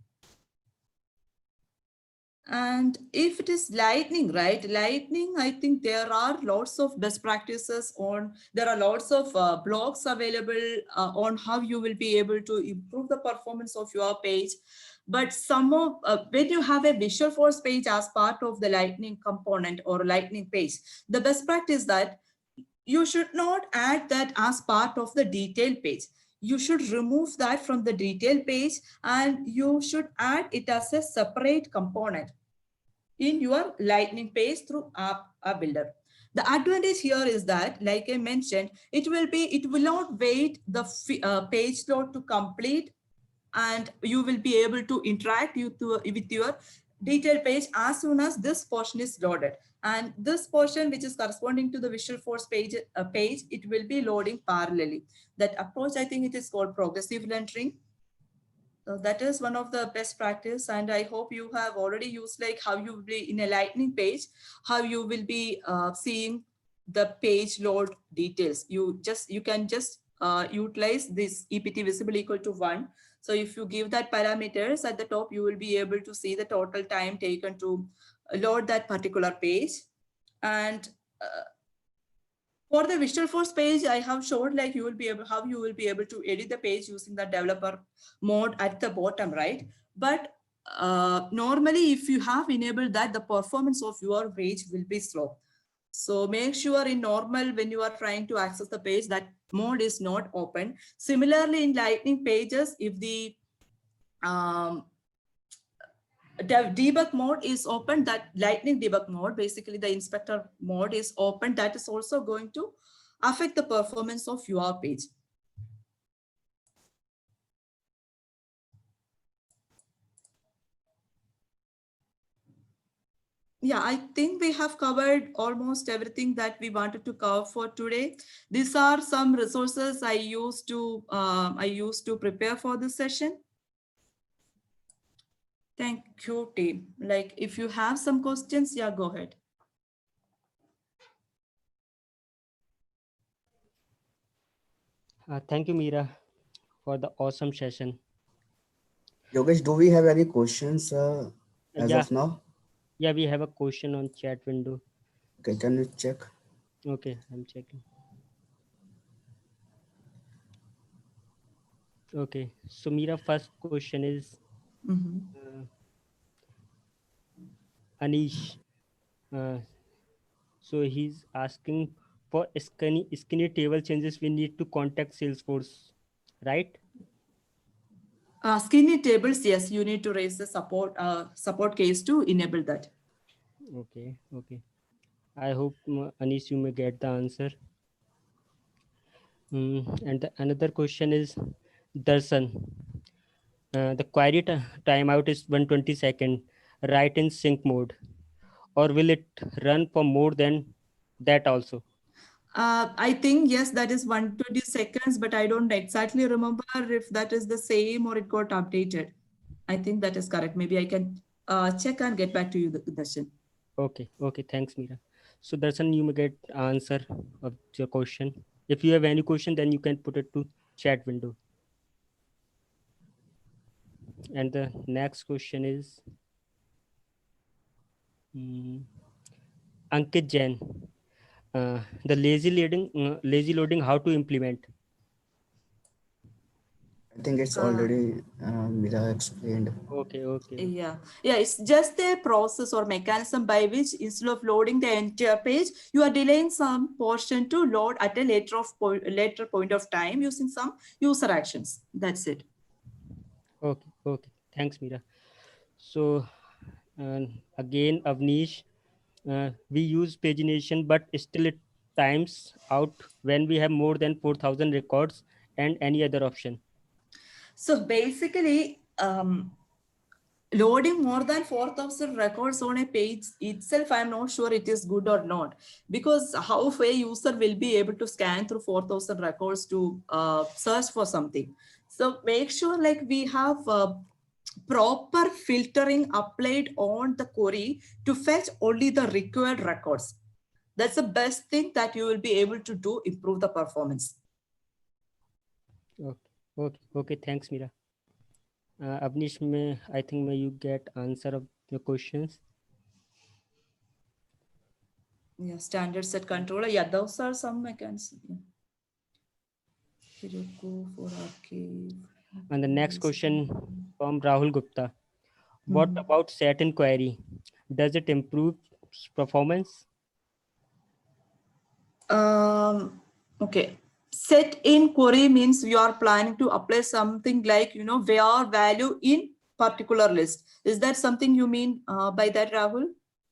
And if it is Lightning, right? Lightning, I think there are lots of best practices there are lots of blogs available on how you will be able to improve the performance of your page. But when you have a Visualforce page as part of the Lightning component or Lightning page, the best practice that you should not add that as part of the detail page. You should remove that from the detail page, and you should add it as a separate component in your Lightning page through App Builder. The advantage here is that, like I mentioned, it will not wait the page load to complete, and you will be able to interact with your detail page as soon as this portion is loaded. And this portion, which is corresponding to the Visualforce page, it will be loading parallelly. That approach, I think it is called progressive rendering. So that is one of the best practice, and I hope you have already used like how you will be in a Lightning page, how you will be seeing the page load details. You can just utilize this EPT visible equal to 1. So if you give that parameters at the top, you will be able to see the total time taken to load that particular page. And for the Visualforce page, I have showed like how you will be able to edit the page using the developer mode at the bottom, right? But normally, if you have enabled that, the performance of your page will be slow. So make sure in normal, when you are trying to access the page, that mode is not open. Similarly, in Lightning pages, if the debug mode is open, that Lightning debug mode, basically the inspector mode is open, that is also going to affect the performance of your page. Yeah, I think we have covered almost everything that we wanted to cover for today. These are some resources I used to prepare for this session. Thank you, team. Like, if you have some questions, yeah, go ahead. Thank you, Meera, for the awesome session. Yogesh, do we have any questions as Yeah, of now? yeah, we have a question on chat window. Okay, can you check? Okay, I'm checking. Okay, so Meera, first question is Mhm. uh, Anish. Uh, so he's asking for skinny table changes. We need to contact Salesforce, right? Skinny tables, yes, you need to raise the support case to enable that. Okay, okay. I hope Anish, you may get the answer. And another question is Darshan. The query timeout is 120 seconds, right in sync mode, or will it run for more than that also? I think, yes, that is 120 seconds, but I don't exactly remember if that is the same or it got updated. I think that is correct. Maybe I can check and get back to you, Darshan. Okay, okay, thanks, Meera. So Darshan, you may get answer of your question. If you have any question, then you can put it to chat window. And the next question is mm, Ankit Jain. The lazy loading, how to implement? I think it's Uh, already Mira explained. Okay, okay, Yeah, yeah, it's just a process or mechanism by which instead of loading the entire page, you are delaying some portion to load at a later point of time using some user actions. That's it. okay, okay. Thanks, Meera. So again, Avnish, we use pagination, but still it times out when we have more than 4,000 records and any other option. So basically, loading more than 4,000 records on a page itself, I'm not sure it is good or not, because how a user will be able to scan through 4,000 records to search for something. So make sure like we have proper filtering applied on the query to fetch only the required records. That's the best thing that you will be able to do, improve the performance. Okay, okay, okay. Thanks, Meera. Avnish, I think may you get answer of the questions. Yeah, standard set controller. Yeah, those are some mechanisms. Yeah. Heroku for archive. And the next question from Rahul Gupta. What Mhm. about set in query? Does it improve performance? Okay. Set in query means you are planning to apply something like, where value in particular list. Is that something you mean by that, Rahul?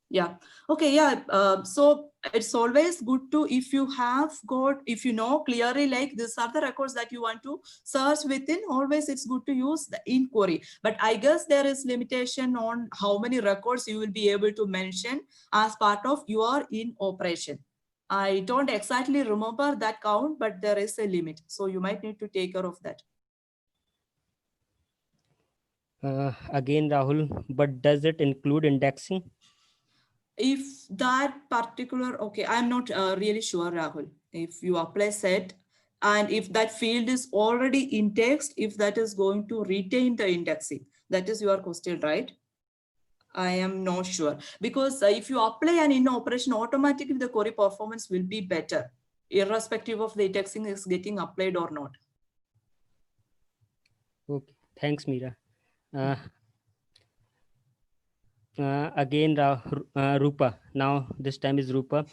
Yeah. Okay. Yeah. So it's always good to, if you know clearly, like these are the records that you want to search within, always it's good to use the inquiry. But I guess there is limitation on how many records you will be able to mention as part of your in operation. I don't exactly remember that count, but there is a limit. So you might need to take care of that. Again, Rahul, but does it include indexing? If that particular, okay, I'm not really sure, Rahul. If you apply set and if that field is already indexed, if that is going to retain the indexing, that is your question, right? I am not sure, because if you apply an in operation, automatically the query performance will be better, irrespective of the indexing is getting applied or not. Okay, thanks, Meera. Uh, again, Rupa. Now, this time is Rupa.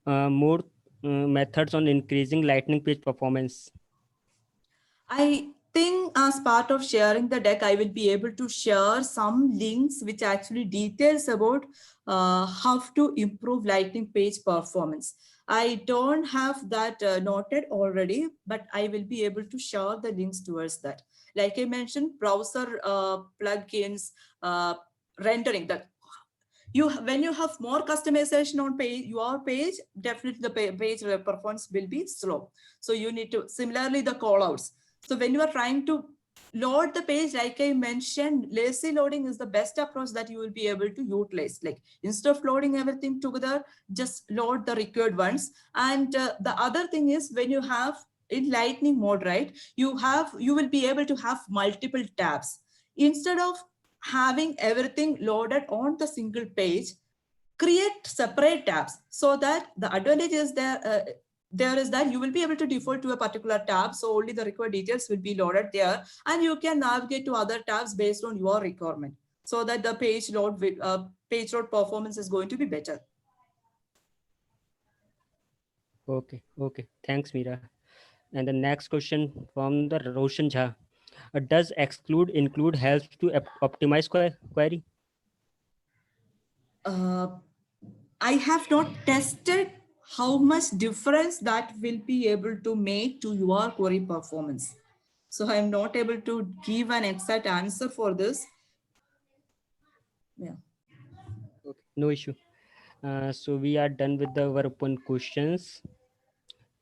More methods on increasing Lightning page performance. I think as part of sharing the deck, I will be able to share some links which actually details about how to improve Lightning page performance. I don't have that noted already, but I will be able to share the links towards that. Like I mentioned, browser plugins, rendering, when you have more customization on your page, definitely the page performance will be slow. So you need to, similarly the callouts. So when you are trying to load the page, like I mentioned, lazy loading is the best approach that you will be able to utilize. Like instead of loading everything together, just load the required ones. And the other thing is, when you have in lightning mode, right, you will be able to have multiple tabs instead of having everything loaded on the single page. Create separate tabs, so that the advantage is there is that you will be able to default to a particular tab, so only the required details will be loaded there, and you can navigate to other tabs based on your requirement, so that the page load performance is going to be better. Okay, okay. Thanks, Meera. And the next question from the Roshan Jha. Does exclude include helps to optimize query? I have not tested how much difference that will be able to make to your query performance. So I am not able to give an exact answer for this. Yeah. Okay, no issue. So we are done with our open questions.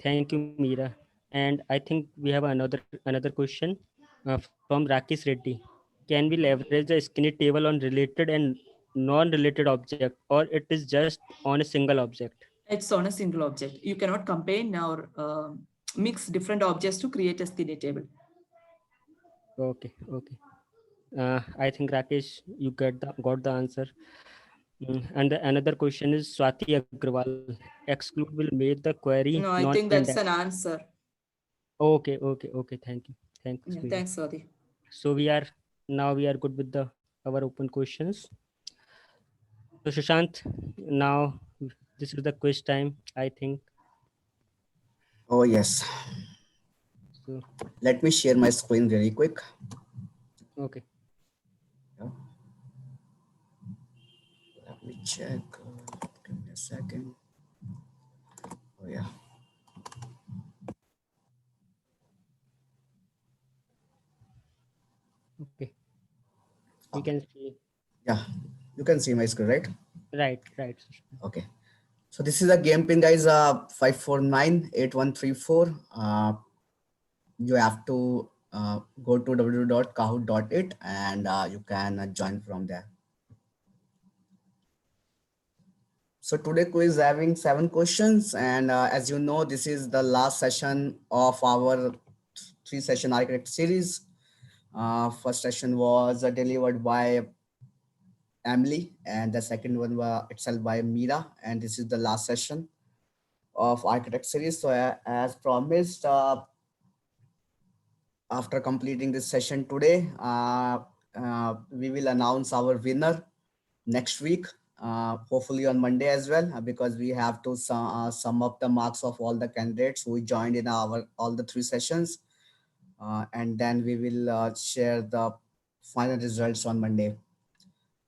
Thank you, Meera. And I think we have another question from Rakesh Reddy. Can we leverage the skinny table on related and non-related object, or it is just on a single object? It's on a single object. You cannot combine or mix different objects to create a skinny table. Okay, okay. I think Rakesh, you got the answer. And another question is Swati Agrawal. Exclude will make the query No, I think non-index. that's an answer. Okay, okay, okay. Thank you. Thanks, Yeah, Meera. thanks, Sadi. So we are good with the our open questions. So Sushant, now this is the quiz time, I think. Oh, yes. So Let me share my screen really quick. okay. Yeah. Let me check. Give me a second. Oh, yeah. Okay. We can see. Yeah. You can see my screen, right? Right, right. Okay. So this is a game pin, guys. 5498134. You have to go to www.kahoot.it and you can join from there. So today quiz is having 7 questions, and as you know, this is the last session of our 3-session architect series. First session was delivered by Emily, and the second one was itself by Meera, and this is the last session of architect series. So as promised, after completing this session today, we will announce our winner next week, hopefully on Monday as well, because we have to sum up the marks of all the candidates who joined in our all the 3 sessions, and then we will share the final results on Monday.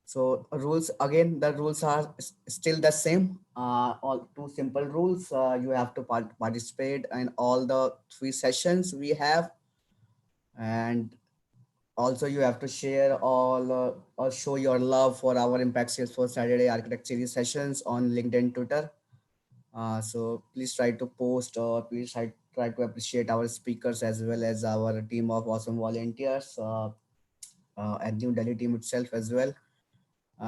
So rules again, the rules are still the same. All 2 simple rules. You have to participate in all the 3 sessions we have, and also you have to share all or show your love for our Impact Salesforce Saturday Architect Series sessions on LinkedIn, Twitter. So please try to post, or please try to appreciate our speakers as well as our team of awesome volunteers, and New Delhi team itself as well,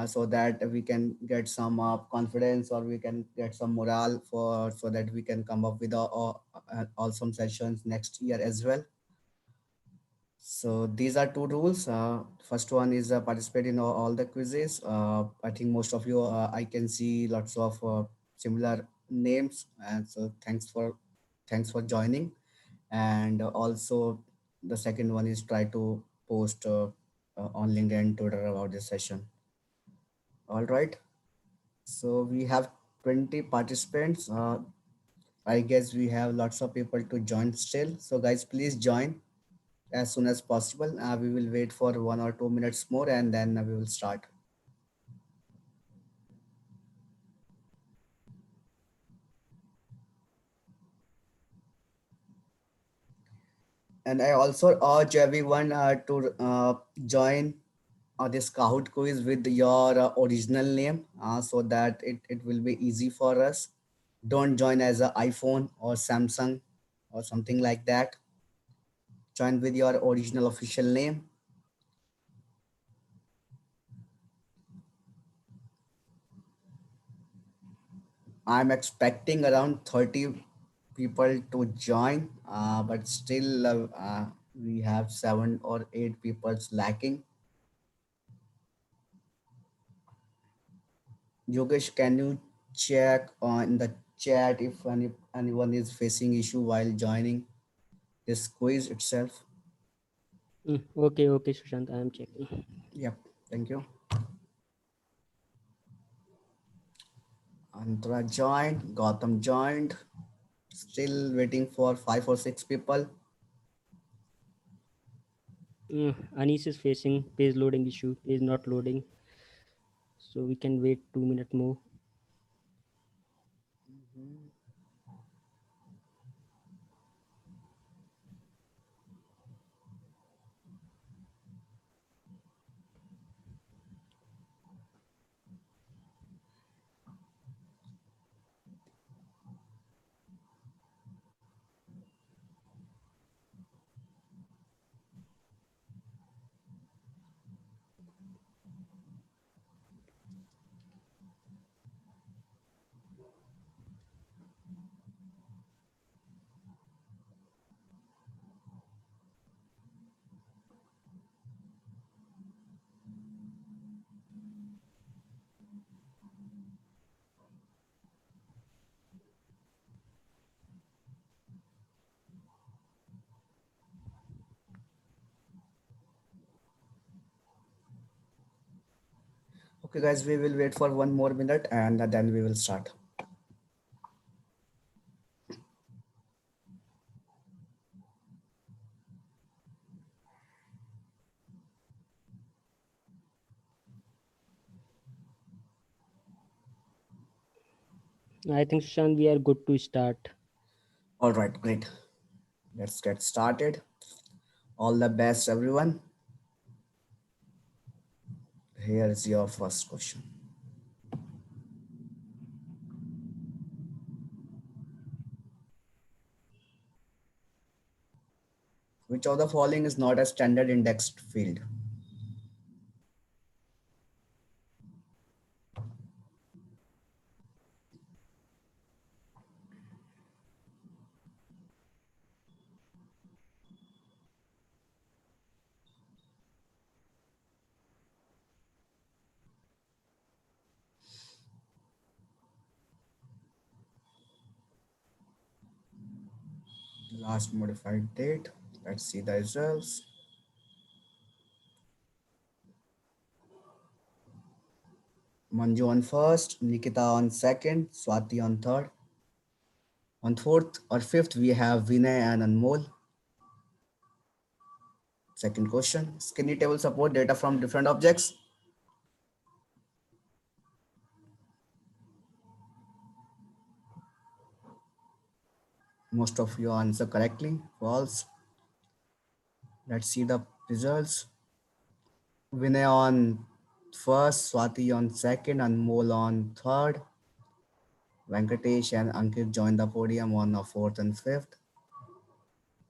so that we can get some confidence, or we can get some morale for, so that we can come up with awesome sessions next year as well. So these are 2 rules. First one is participate in all the quizzes. I think most of you, I can see lots of similar names, and so thanks for joining. And also the second one is try to post on LinkedIn and Twitter about this session. All right. So we have 20 participants. I guess we have lots of people to join still. So guys, please join as soon as possible. We will wait for 1 or 2 minutes more, and then we will start. And I also urge everyone to join this Kahoot quiz with your original name so that it will be easy for us. Don't join as an iPhone or Samsung or something like that. Join with your original official name. I'm expecting around 30 people to join, but still we have 7 or 8 people lacking. Yogesh, can you check in the chat if anyone is facing issue while joining this quiz itself? Okay, Sushant, I am checking. Yep, thank you. Antara joined, Gautam joined. Still waiting for 5 or 6 people. Anis is facing page loading issue, page not loading. So we can wait 2 minutes more. Okay, guys, we will wait for 1 more minute and then we will start. I think Sushant, we are good to start. All right, great. Let's get started. All the best, everyone. Here is your first question. Which of the following is not a standard indexed field? Last modified date. Let's see the results. Manju on first, Nikita on second, Swati on third. On fourth or fifth, we have Vinay and Anmol. Second question, skinny table support data from different objects. Most of you answer correctly. False. Let's see the results. Vinay on first, Swati on second, Anmol on third. Venkatesh and Ankit joined the podium on the fourth and fifth.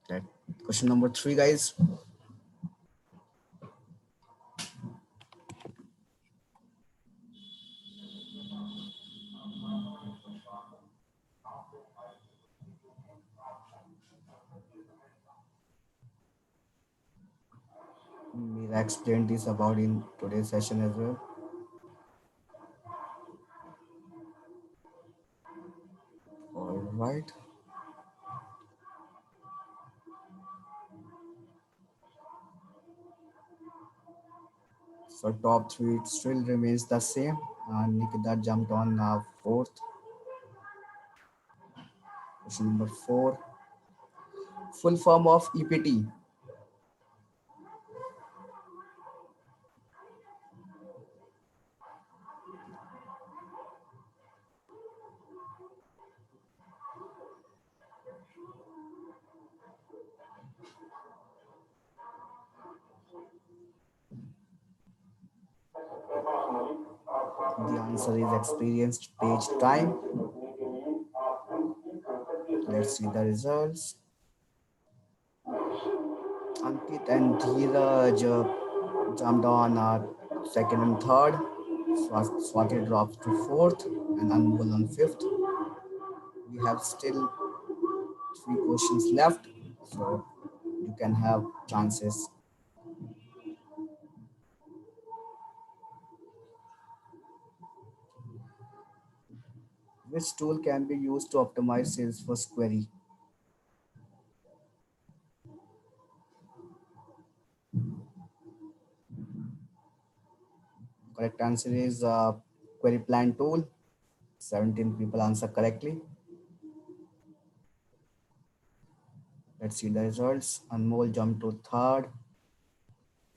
That question number 3, guys. Mira explained this about in today's session as well. All right. So top 3 still remains the same. Nikita jumped on fourth. Question number 4. Full form of EPT. The answer is experienced page time. Let's see the results. Ankit and Dheeraj jumped on second and third. Swati drops to fourth and Anmol on fifth. We have still 3 questions left, so you can have chances. Which tool can be used to optimize Salesforce query? Correct answer is query plan tool. 17 people answer correctly. Let's see the results. Anmol jumped to third.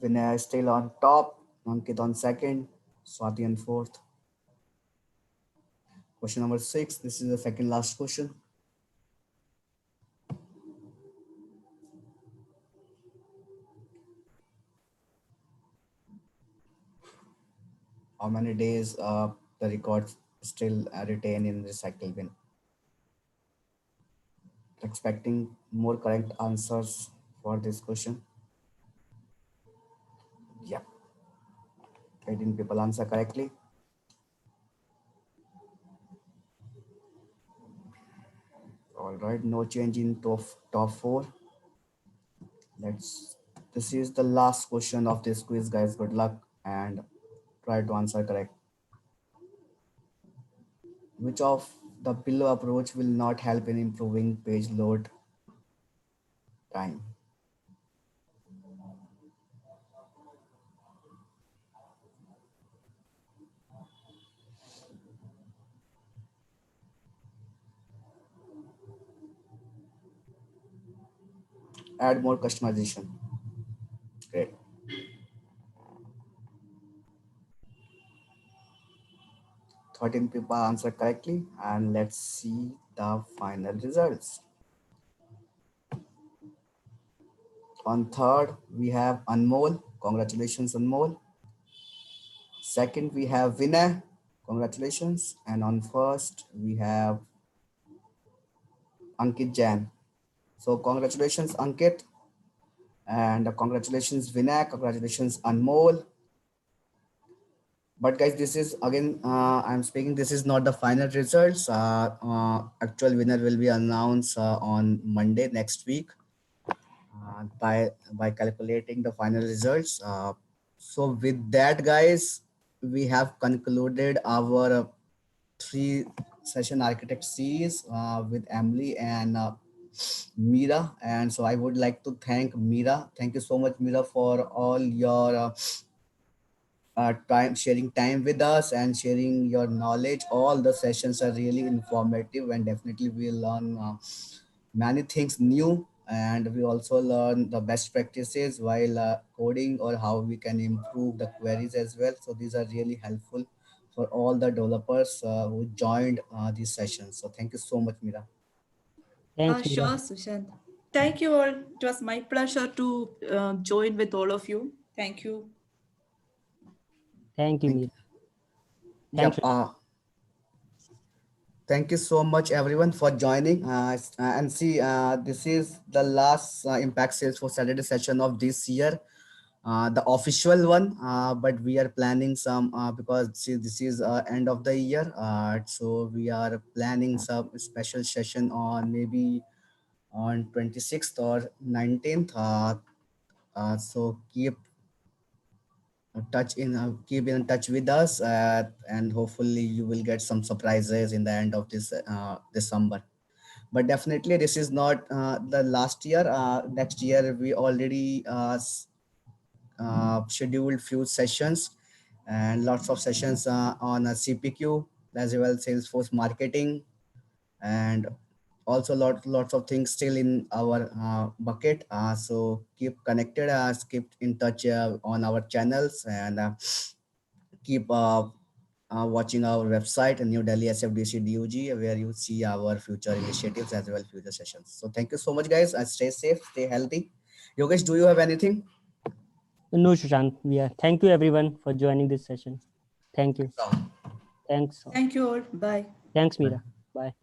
Vinay is still on top. Ankit on second. Swati on fourth. Question number 6. This is the second last question. How many days the records still retain in recycle bin? Expecting more correct answers for this question. Yeah. 18 people answer correctly. All right, no change in top 4. This is the last question of this quiz, guys. Good luck and try to answer correct. Which of the below approach will not help in improving page load time? Add more customization. Great. 13 people answer correctly, and let's see the final results. On third, we have Anmol. Congratulations, Anmol. Second, we have Vinay. Congratulations. And on first, we have Ankit Jain. So congratulations, Ankit. And congratulations, Vinay. Congratulations, Anmol. But guys, this is again, I'm speaking, this is not the final results. Actual winner will be announced on Monday next week by calculating the final results. So with that, guys, we have concluded our 3-session architect series with Emily and Meera. And so I would like to thank Meera. Thank you so much, Meera, for all your sharing time with us and sharing your knowledge. All the sessions are really informative, and definitely we'll learn many things new, and we also learn the best practices while coding, or how we can improve the queries as well. So these are really helpful for all the developers who joined these sessions. So thank you so much, Mira. Thanks, Sure, Mira. Sushant. Thank you all. It was my pleasure to join with all of you. Thank you. Thank you, Thank Mira. Yep. Thanks. Thank you so much, everyone, for joining. And see, this is the last Impact Salesforce Saturday session of this year, the official one. But we are planning some because see, this is end of the year. So we are planning some special session on maybe on 26th or 19th. So keep in touch with us, and hopefully you will get some surprises in the end of this December. But definitely this is not the last year. Next year we already scheduled few sessions and lots of sessions on CPQ as well, Salesforce marketing, and also lots of things still in our bucket. So keep connected, keep in touch on our channels, and keep watching our website, New Delhi SFDC DUG, where you see our future initiatives as well future sessions. So thank you so much, guys. Stay safe, stay healthy. Yogesh, do you have anything? No, Sushant. Yeah. Thank you, everyone, for joining this session. Thank you. Thanks. Thank you all. Bye. Thanks, Meera. Bye.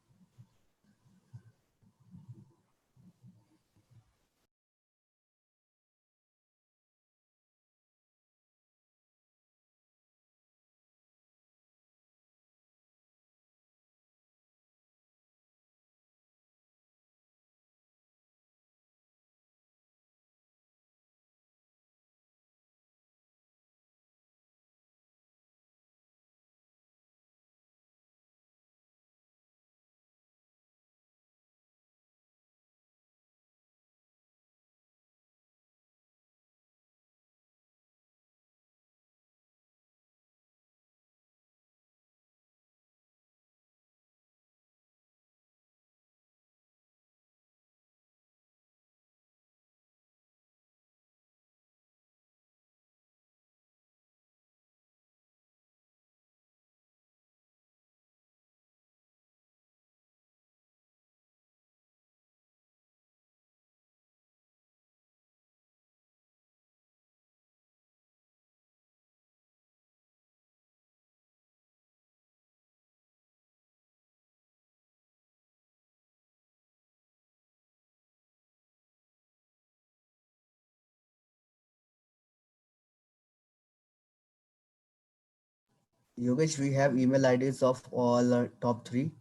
Yogesh, we have email IDs of all top three.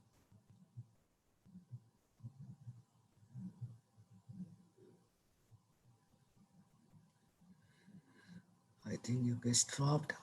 I think Yogesh dropped.